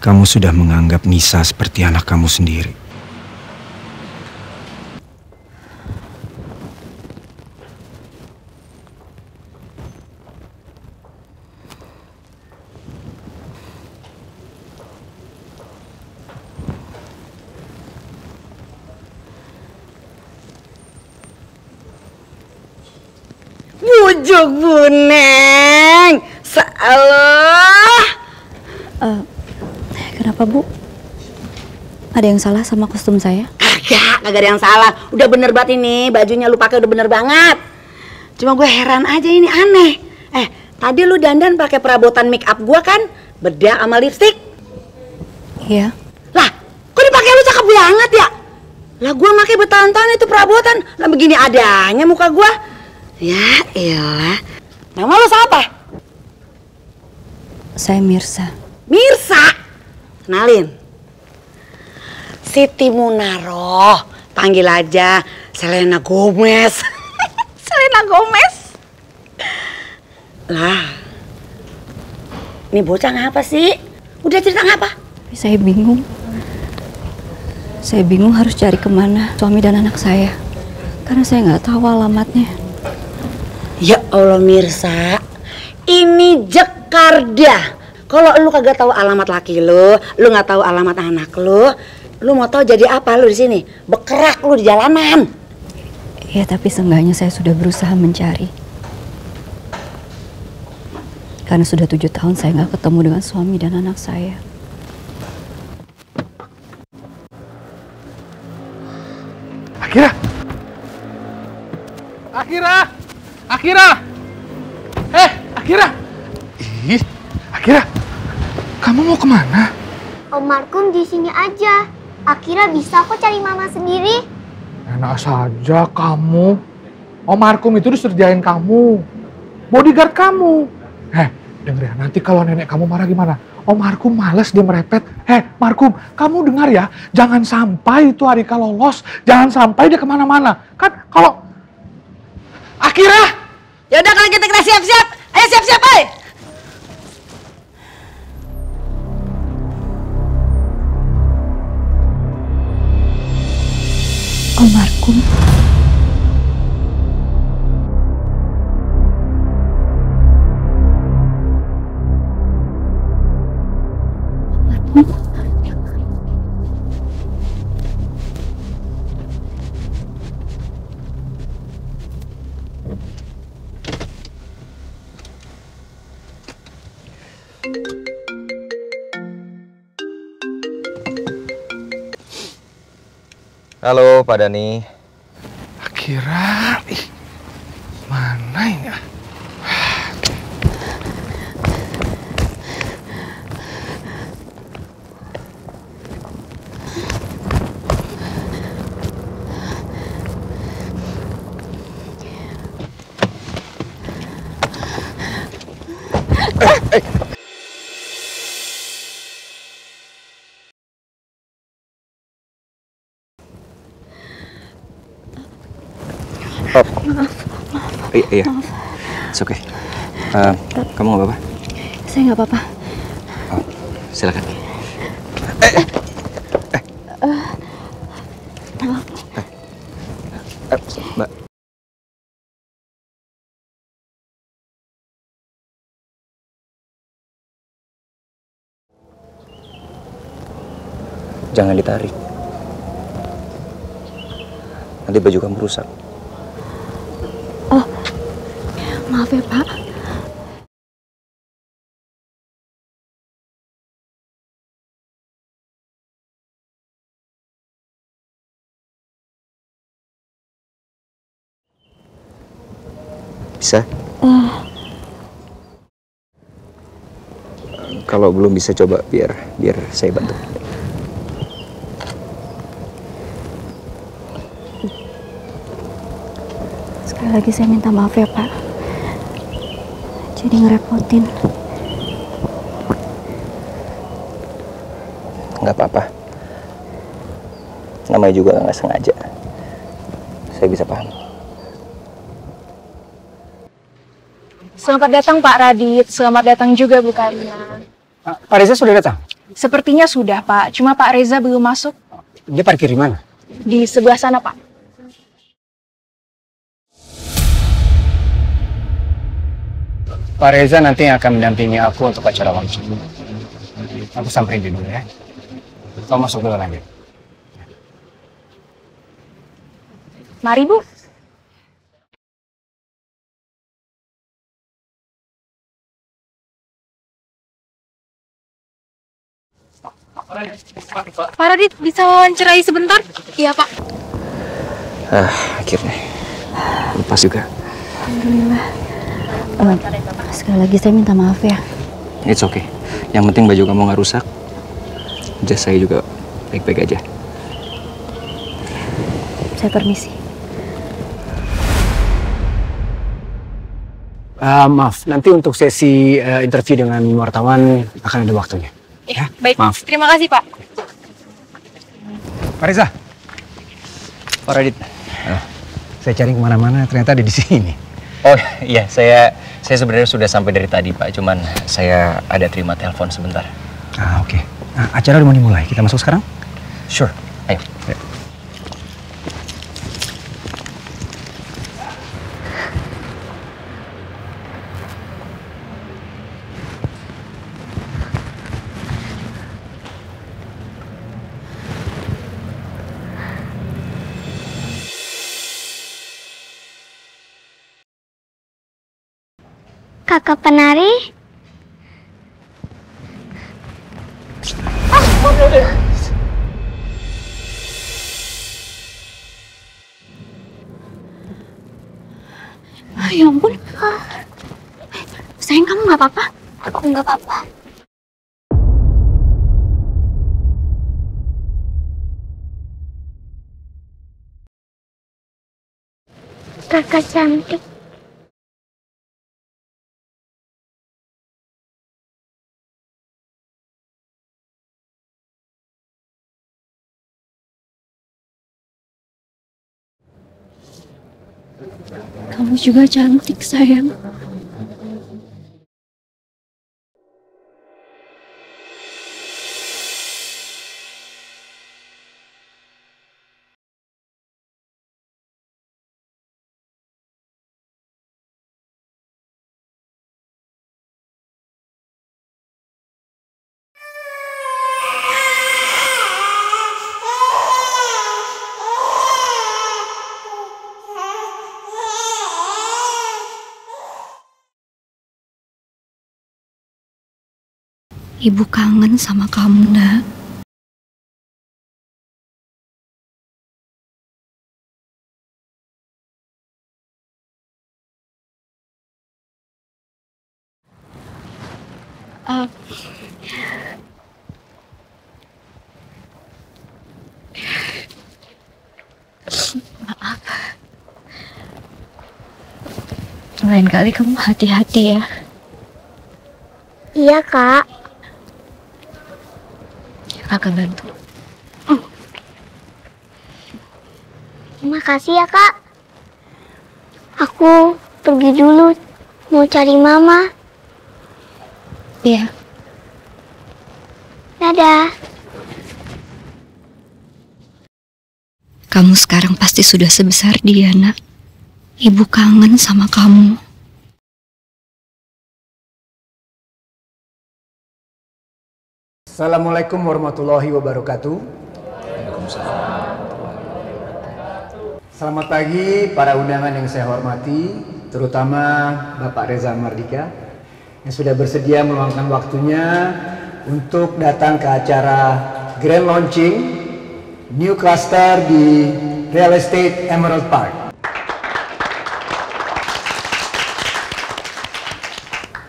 Kamu sudah menganggap Nisa seperti anak kamu sendiri. Bujuk Buneng, salah. Kenapa Bu? Ada yang salah sama kostum saya? Kagak ada yang salah. Udah bener banget ini, bajunya lu pakai udah bener banget. Cuma gue heran aja ini aneh. Tadi lu dandan pakai perabotan make up gua kan? Bedak sama lipstick. Iya. Lah, kok dipakai lu cakep banget ya? Lah gua pakai bertahun-tahun itu perabotan. Lah begini adanya muka gua. Ya elah. Nama lu siapa? Saya Mirsa. Mirsa? Kenalin. Siti Munaroh. Panggil aja Selena Gomez. Selena Gomez. Lah. Ini bocah ngapa sih? Udah cerita ngapa? Saya bingung. Saya bingung harus cari kemana suami dan anak saya. Karena saya nggak tahu alamatnya. Ya Allah Mirsa, ini Jakarta. Kalau lu kagak tahu alamat laki lu nggak tahu alamat anak lu mau tahu jadi apa lu di sini? Bekerak lu di jalanan. Ya tapi seenggaknya saya sudah berusaha mencari. Karena sudah 7 tahun saya nggak ketemu dengan suami dan anak saya. Akira! Akira! Akira! Akira! Ih, Akira, kamu mau kemana? Om Markum di sini aja. Akira bisa kok cari mama sendiri. Enak saja kamu. Om Markum itu diserjain kamu. Bodyguard kamu. Denger ya, nanti kalau nenek kamu marah gimana? Om Markum males dia merepet. Markum, kamu dengar ya. Jangan sampai itu Arika lolos. Jangan sampai dia kemana-mana. Kan kalau... Akira! Ya udah kalau kita siap-siap. Ayo siap-siap, ayo. Om Markum. Halo Pak Dani. Akira, mana ini? Iya. It's okay. Kamu nggak apa-apa? Saya nggak apa-apa. Silakan. Mbak. Jangan ditarik. Nanti baju kamu rusak. Oh, maaf ya Pak. Bisa? Kalau belum bisa coba biar saya bantu. Sekali lagi saya minta maaf ya Pak. Jadi ngerepotin. Nggak apa-apa. Namanya juga nggak sengaja. Saya bisa paham. Selamat datang Pak Radit, selamat datang juga Bu Karina. Pak Reza sudah datang? Sepertinya sudah Pak, cuma Pak Reza belum masuk. Dia parkir di mana? Di sebelah sana Pak. Pak Reza nanti akan mendampingi aku untuk acara launching. Aku samperin dulu ya. Kamu masuk dulu lagi. Mari Bu. Pak Radit, bisa wawancarai sebentar? Iya Pak. Akhirnya. Lepas juga. Alhamdulillah. Sekali lagi saya minta maaf ya. It's okay. Yang penting baju kamu nggak rusak. Jas saya juga baik-baik aja. Saya permisi. Maaf, nanti untuk sesi interview dengan wartawan akan ada waktunya. Ya, baik. Maaf. Terima kasih Pak. Pak Reza. Pak Radit. Saya cari kemana-mana, ternyata ada di sini. Oh iya, saya sebenarnya sudah sampai dari tadi Pak, cuman saya ada terima telepon sebentar. Oke. Nah, acara udah mau dimulai, kita masuk sekarang? Sure, ayo. Ya. Kakak penari? Ya ampun. Sayang, kamu nggak apa-apa? Aku nggak apa-apa. Kakak cantik. Kamu juga cantik, sayang. Ibu kangen sama kamu, Nak. Maaf. Lain kali kamu hati-hati ya. Iya, Kak. Kakak bantu. Terima kasih ya, Kak. Aku pergi dulu, mau cari Mama. Iya. Dadah. Kamu sekarang pasti sudah sebesar dia, Nak. Ibu kangen sama kamu. Assalamualaikum warahmatullahi wabarakatuh. Selamat pagi para undangan yang saya hormati, terutama Bapak Reza Mardika yang sudah bersedia meluangkan waktunya untuk datang ke acara Grand Launching New Cluster di Real Estate Emerald Park.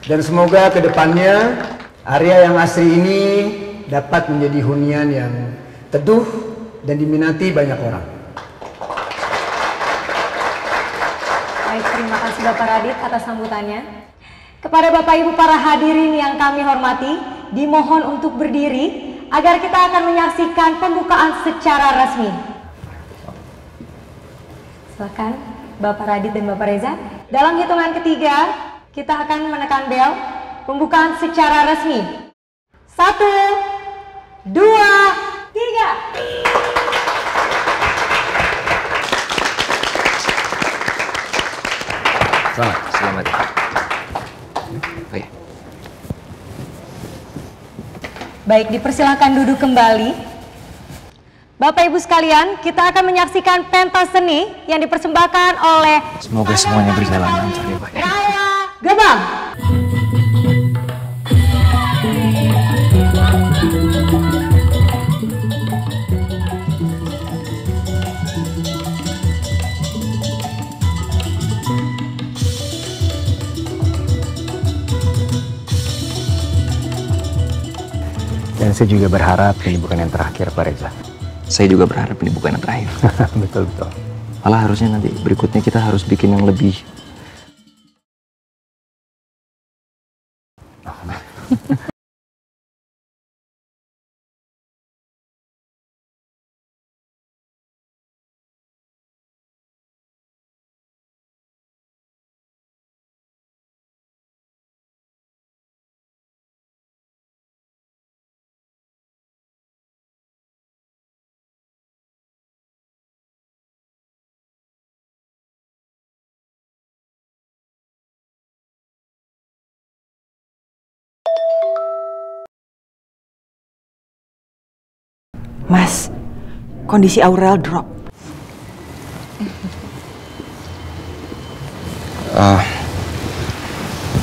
Dan semoga ke depannya area yang asri ini dapat menjadi hunian yang teduh dan diminati banyak orang. Baik, terima kasih Bapak Radit atas sambutannya. Kepada Bapak Ibu para hadirin yang kami hormati, dimohon untuk berdiri agar kita akan menyaksikan pembukaan secara resmi. Silakan Bapak Radit dan Bapak Reza. Dalam hitungan ketiga, kita akan menekan bel pembukaan secara resmi. 1, 2, 3. Selamat. Oh, ya. Baik, dipersilakan duduk kembali. Bapak Ibu sekalian, kita akan menyaksikan pentas seni yang dipersembahkan oleh Semoga semuanya berjalan lancar ya Pak. Raya Gebang. Dan saya juga berharap ini bukan yang terakhir, Pak Reza. Saya juga berharap ini bukan yang terakhir. Betul. Malah harusnya nanti berikutnya kita harus bikin yang lebih. Mas, kondisi Aurel drop.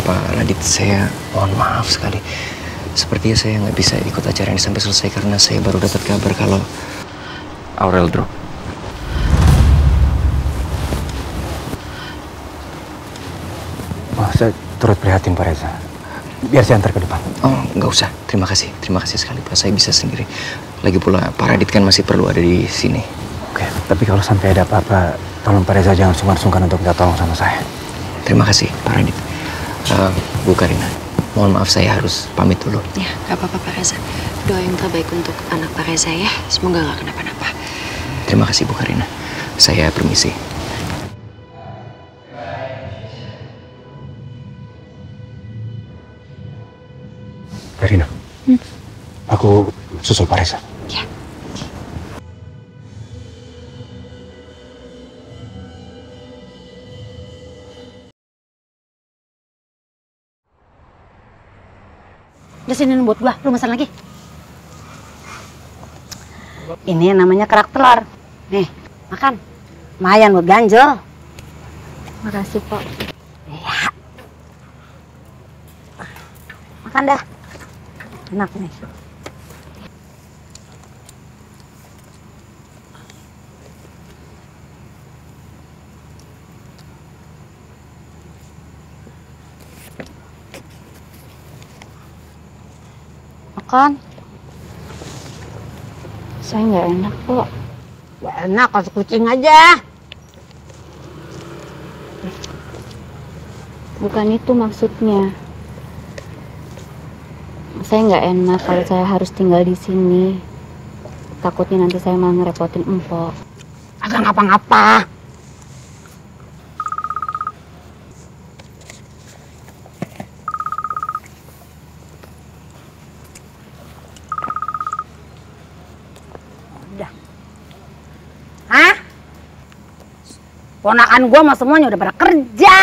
Pak Radit, saya mohon maaf sekali. Sepertinya saya nggak bisa ikut acara ini sampai selesai karena saya baru dapat kabar kalau Aurel drop. Oh, saya turut prihatin, Pak Reza. Biar saya antar ke depan. Oh, nggak usah. Terima kasih sekali Pak. Saya bisa sendiri. Lagi pula Pak Radit kan masih perlu ada di sini. Oke, tapi kalau sampai ada apa-apa, tolong Pak Reza jangan sungkan-sungkan untuk minta tolong sama saya. Terima kasih Pak Radit. Bu Karina, mohon maaf saya harus pamit dulu. Ya, gak apa-apa Pak Reza. Doa yang terbaik untuk anak Pak Reza ya. Semoga gak kenapa-napa. Terima kasih Bu Karina. Saya permisi. Karina, aku susul Pak Reza. Ya. Udah sini buat gua, lu makan lagi. Ini namanya kerak telur. Nih, makan. Lumayan buat ganjel. Makasih, Pak. Ya. Makan dah. Enak nih. Makan. Saya nggak enak kok. Gak enak, kasih kucing aja. Bukan itu maksudnya. Saya nggak enak kalau saya harus tinggal di sini. Takutnya nanti saya malah ngerepotin empok. Agak ngapa-ngapa. Ponakan gue mah semuanya udah pada kerja.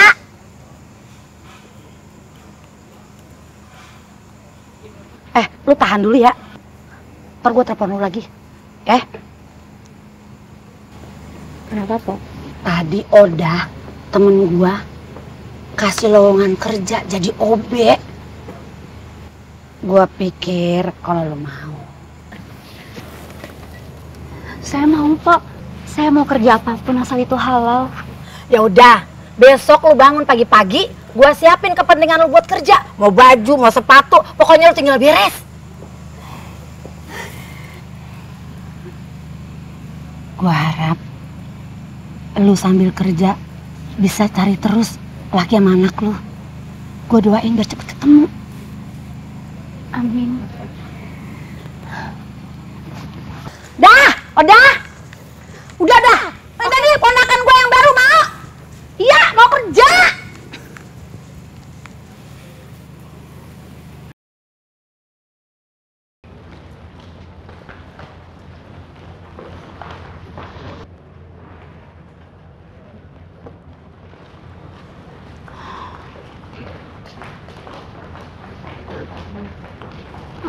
Lu tahan dulu ya. Ntar gue telepon lu lagi. Kenapa, Pok? Tadi Oda, temen gue, kasih lowongan kerja jadi OB. Gue pikir kalau lu mau. Saya mau, Pok. Saya mau kerja apapun asal itu halal. Ya udah, besok lu bangun pagi-pagi, gue siapin kepentingan lu buat kerja. Mau baju, mau sepatu, pokoknya lu tinggal beres. Gue harap lu sambil kerja bisa cari terus laki sama anak lu. Gue doain biar cepet ketemu. Amin. Udah dah. Tadi ponakan gue yang baru mau. Iya, mau kerja.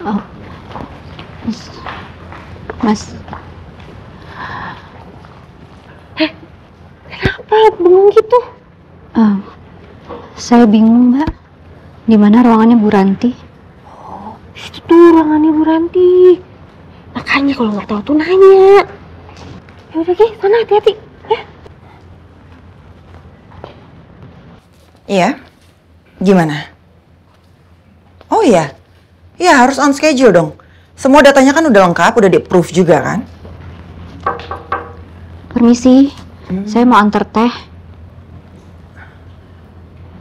Oh. Mas. Kenapa bengong gitu? Saya bingung, Mbak. Di mana ruangannya Bu Ranti? Oh, itu tuh ruangannya Bu Ranti. Makanya kalau nggak tahu tuh nanya. Ya udah, sana hati-hati. Ya. Iya. Gimana? Oh iya. Iya, harus on schedule dong. Semua datanya kan udah lengkap, udah di-approve juga kan? Permisi, saya mau antar teh.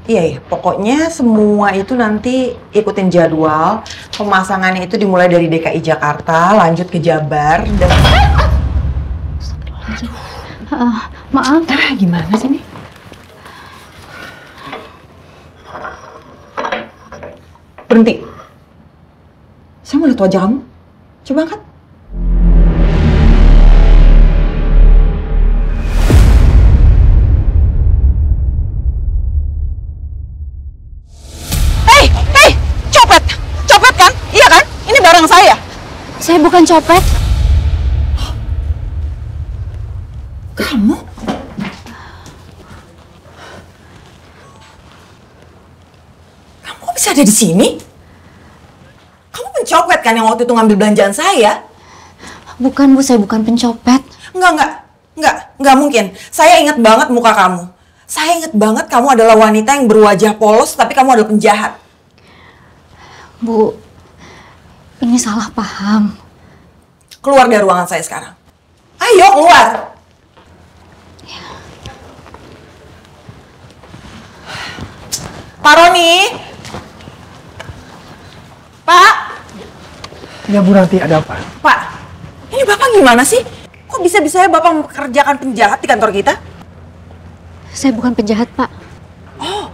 Iya, pokoknya semua itu nanti ikutin jadwal. Pemasangannya itu dimulai dari DKI Jakarta, lanjut ke Jabar, dan... Maaf. Gimana sih nih? Berhenti. Saya mau lihat wajah kamu. Coba angkat. Hei, copet! Copet kan? Iya kan? Ini barang saya. Saya bukan copet. Kamu? Kamu kok bisa ada di sini? Kamu pencopet kan yang waktu itu ngambil belanjaan saya? Bukan, Bu, saya bukan pencopet. Enggak mungkin. Saya ingat banget muka kamu. Saya ingat banget kamu adalah wanita yang berwajah polos, tapi kamu adalah penjahat. Bu, ini salah paham. Keluar dari ruangan saya sekarang. Ayo, keluar! Pak Roni! Pak! Ya Bu Ranti, ada apa? Pak, ini Bapak gimana sih? Kok bisa-bisanya Bapak mempekerjakan penjahat di kantor kita? Saya bukan penjahat, Pak. Oh,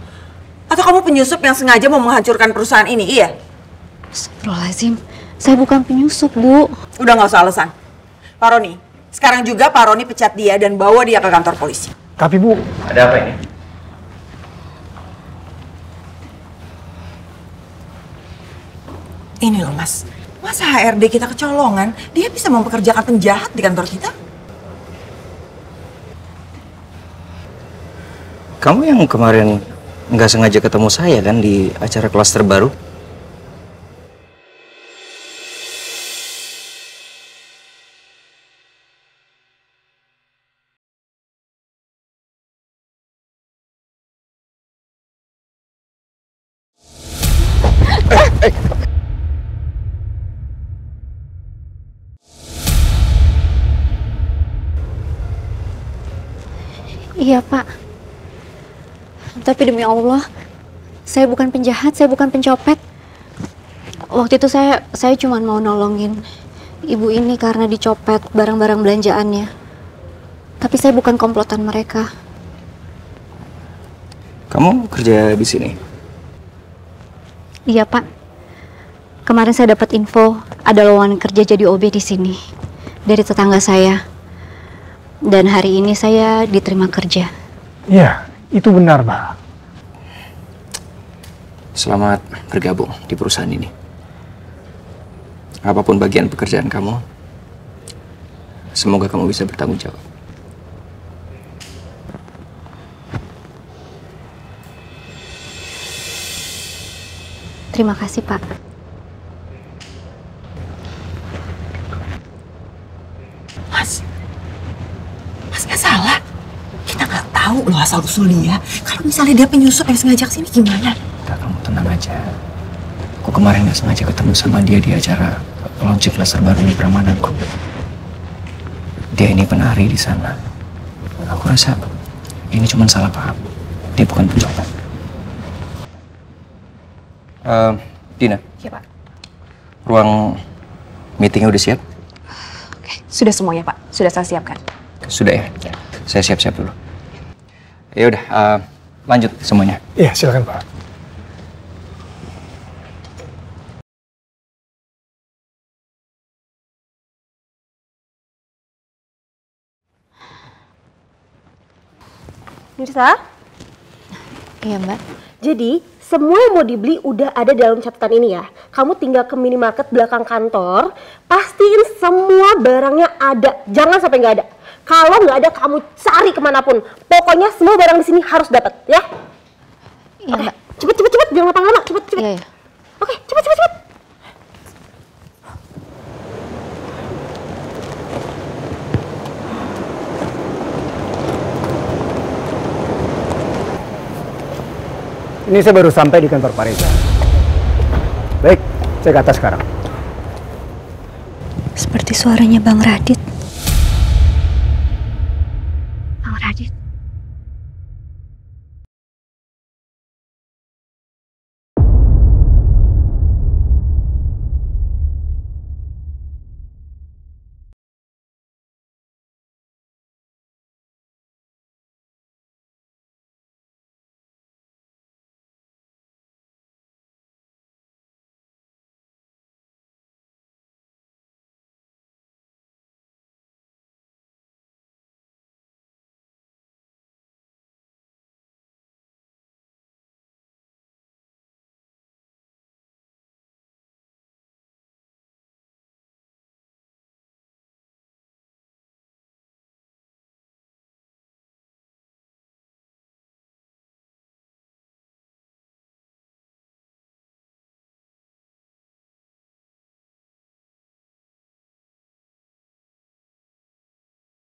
atau kamu penyusup yang sengaja mau menghancurkan perusahaan ini, iya? Astagfirullahaladzim, saya bukan penyusup, Bu. Udah nggak usah alasan. Pak Roni, sekarang juga Pak Roni pecat dia dan bawa dia ke kantor polisi. Tapi Bu... Ada apa ini? Ini loh Mas, masa HRD kita kecolongan, dia bisa mempekerjakan penjahat di kantor kita? Kamu yang kemarin nggak sengaja ketemu saya kan di acara kelas terbaru? Iya, Pak. Tapi demi Allah, saya bukan penjahat, saya bukan pencopet. Waktu itu saya cuma mau nolongin ibu ini karena dicopet barang-barang belanjaannya. Tapi saya bukan komplotan mereka. Kamu kerja di sini? Iya, Pak. Kemarin saya dapat info ada lowongan kerja jadi OB di sini dari tetangga saya. Dan hari ini saya diterima kerja. Iya, itu benar, Pak. Selamat bergabung di perusahaan ini. Apapun bagian pekerjaan kamu, semoga kamu bisa bertanggung jawab. Terima kasih, Pak. Mas nggak salah. Kita nggak tahu loh asal usul dia. Kalau misalnya dia penyusup yang sengaja kesini gimana? Udah, kamu tenang aja. Aku kemarin nggak sengaja ketemu sama dia di acara launching laser baru di Pramana Group. Dia ini penari di sana. Aku rasa ini cuma salah paham. Dia bukan pencopet. Dina. Iya, Pak. Ruang meetingnya udah siap? Sudah semuanya, Pak. Sudah saya siapkan. Sudah ya? Saya siap-siap dulu. Ya udah, lanjut semuanya. Iya, silakan, Pak. Nirsa? Iya, Mbak. Jadi, semua yang mau dibeli udah ada dalam catatan ini ya. Kamu tinggal ke minimarket belakang kantor, pastiin semua barangnya ada. Jangan sampai nggak ada. Kalau nggak ada, kamu cari kemanapun. Pokoknya semua barang di sini harus dapat, ya? Iya, Mbak. Cepet, jangan lama-lama. Cepet. Iya. Oke, cepet. Ini saya baru sampai di kantor Pak Reza. Baik, saya ke atas sekarang. Seperti suaranya Bang Radit.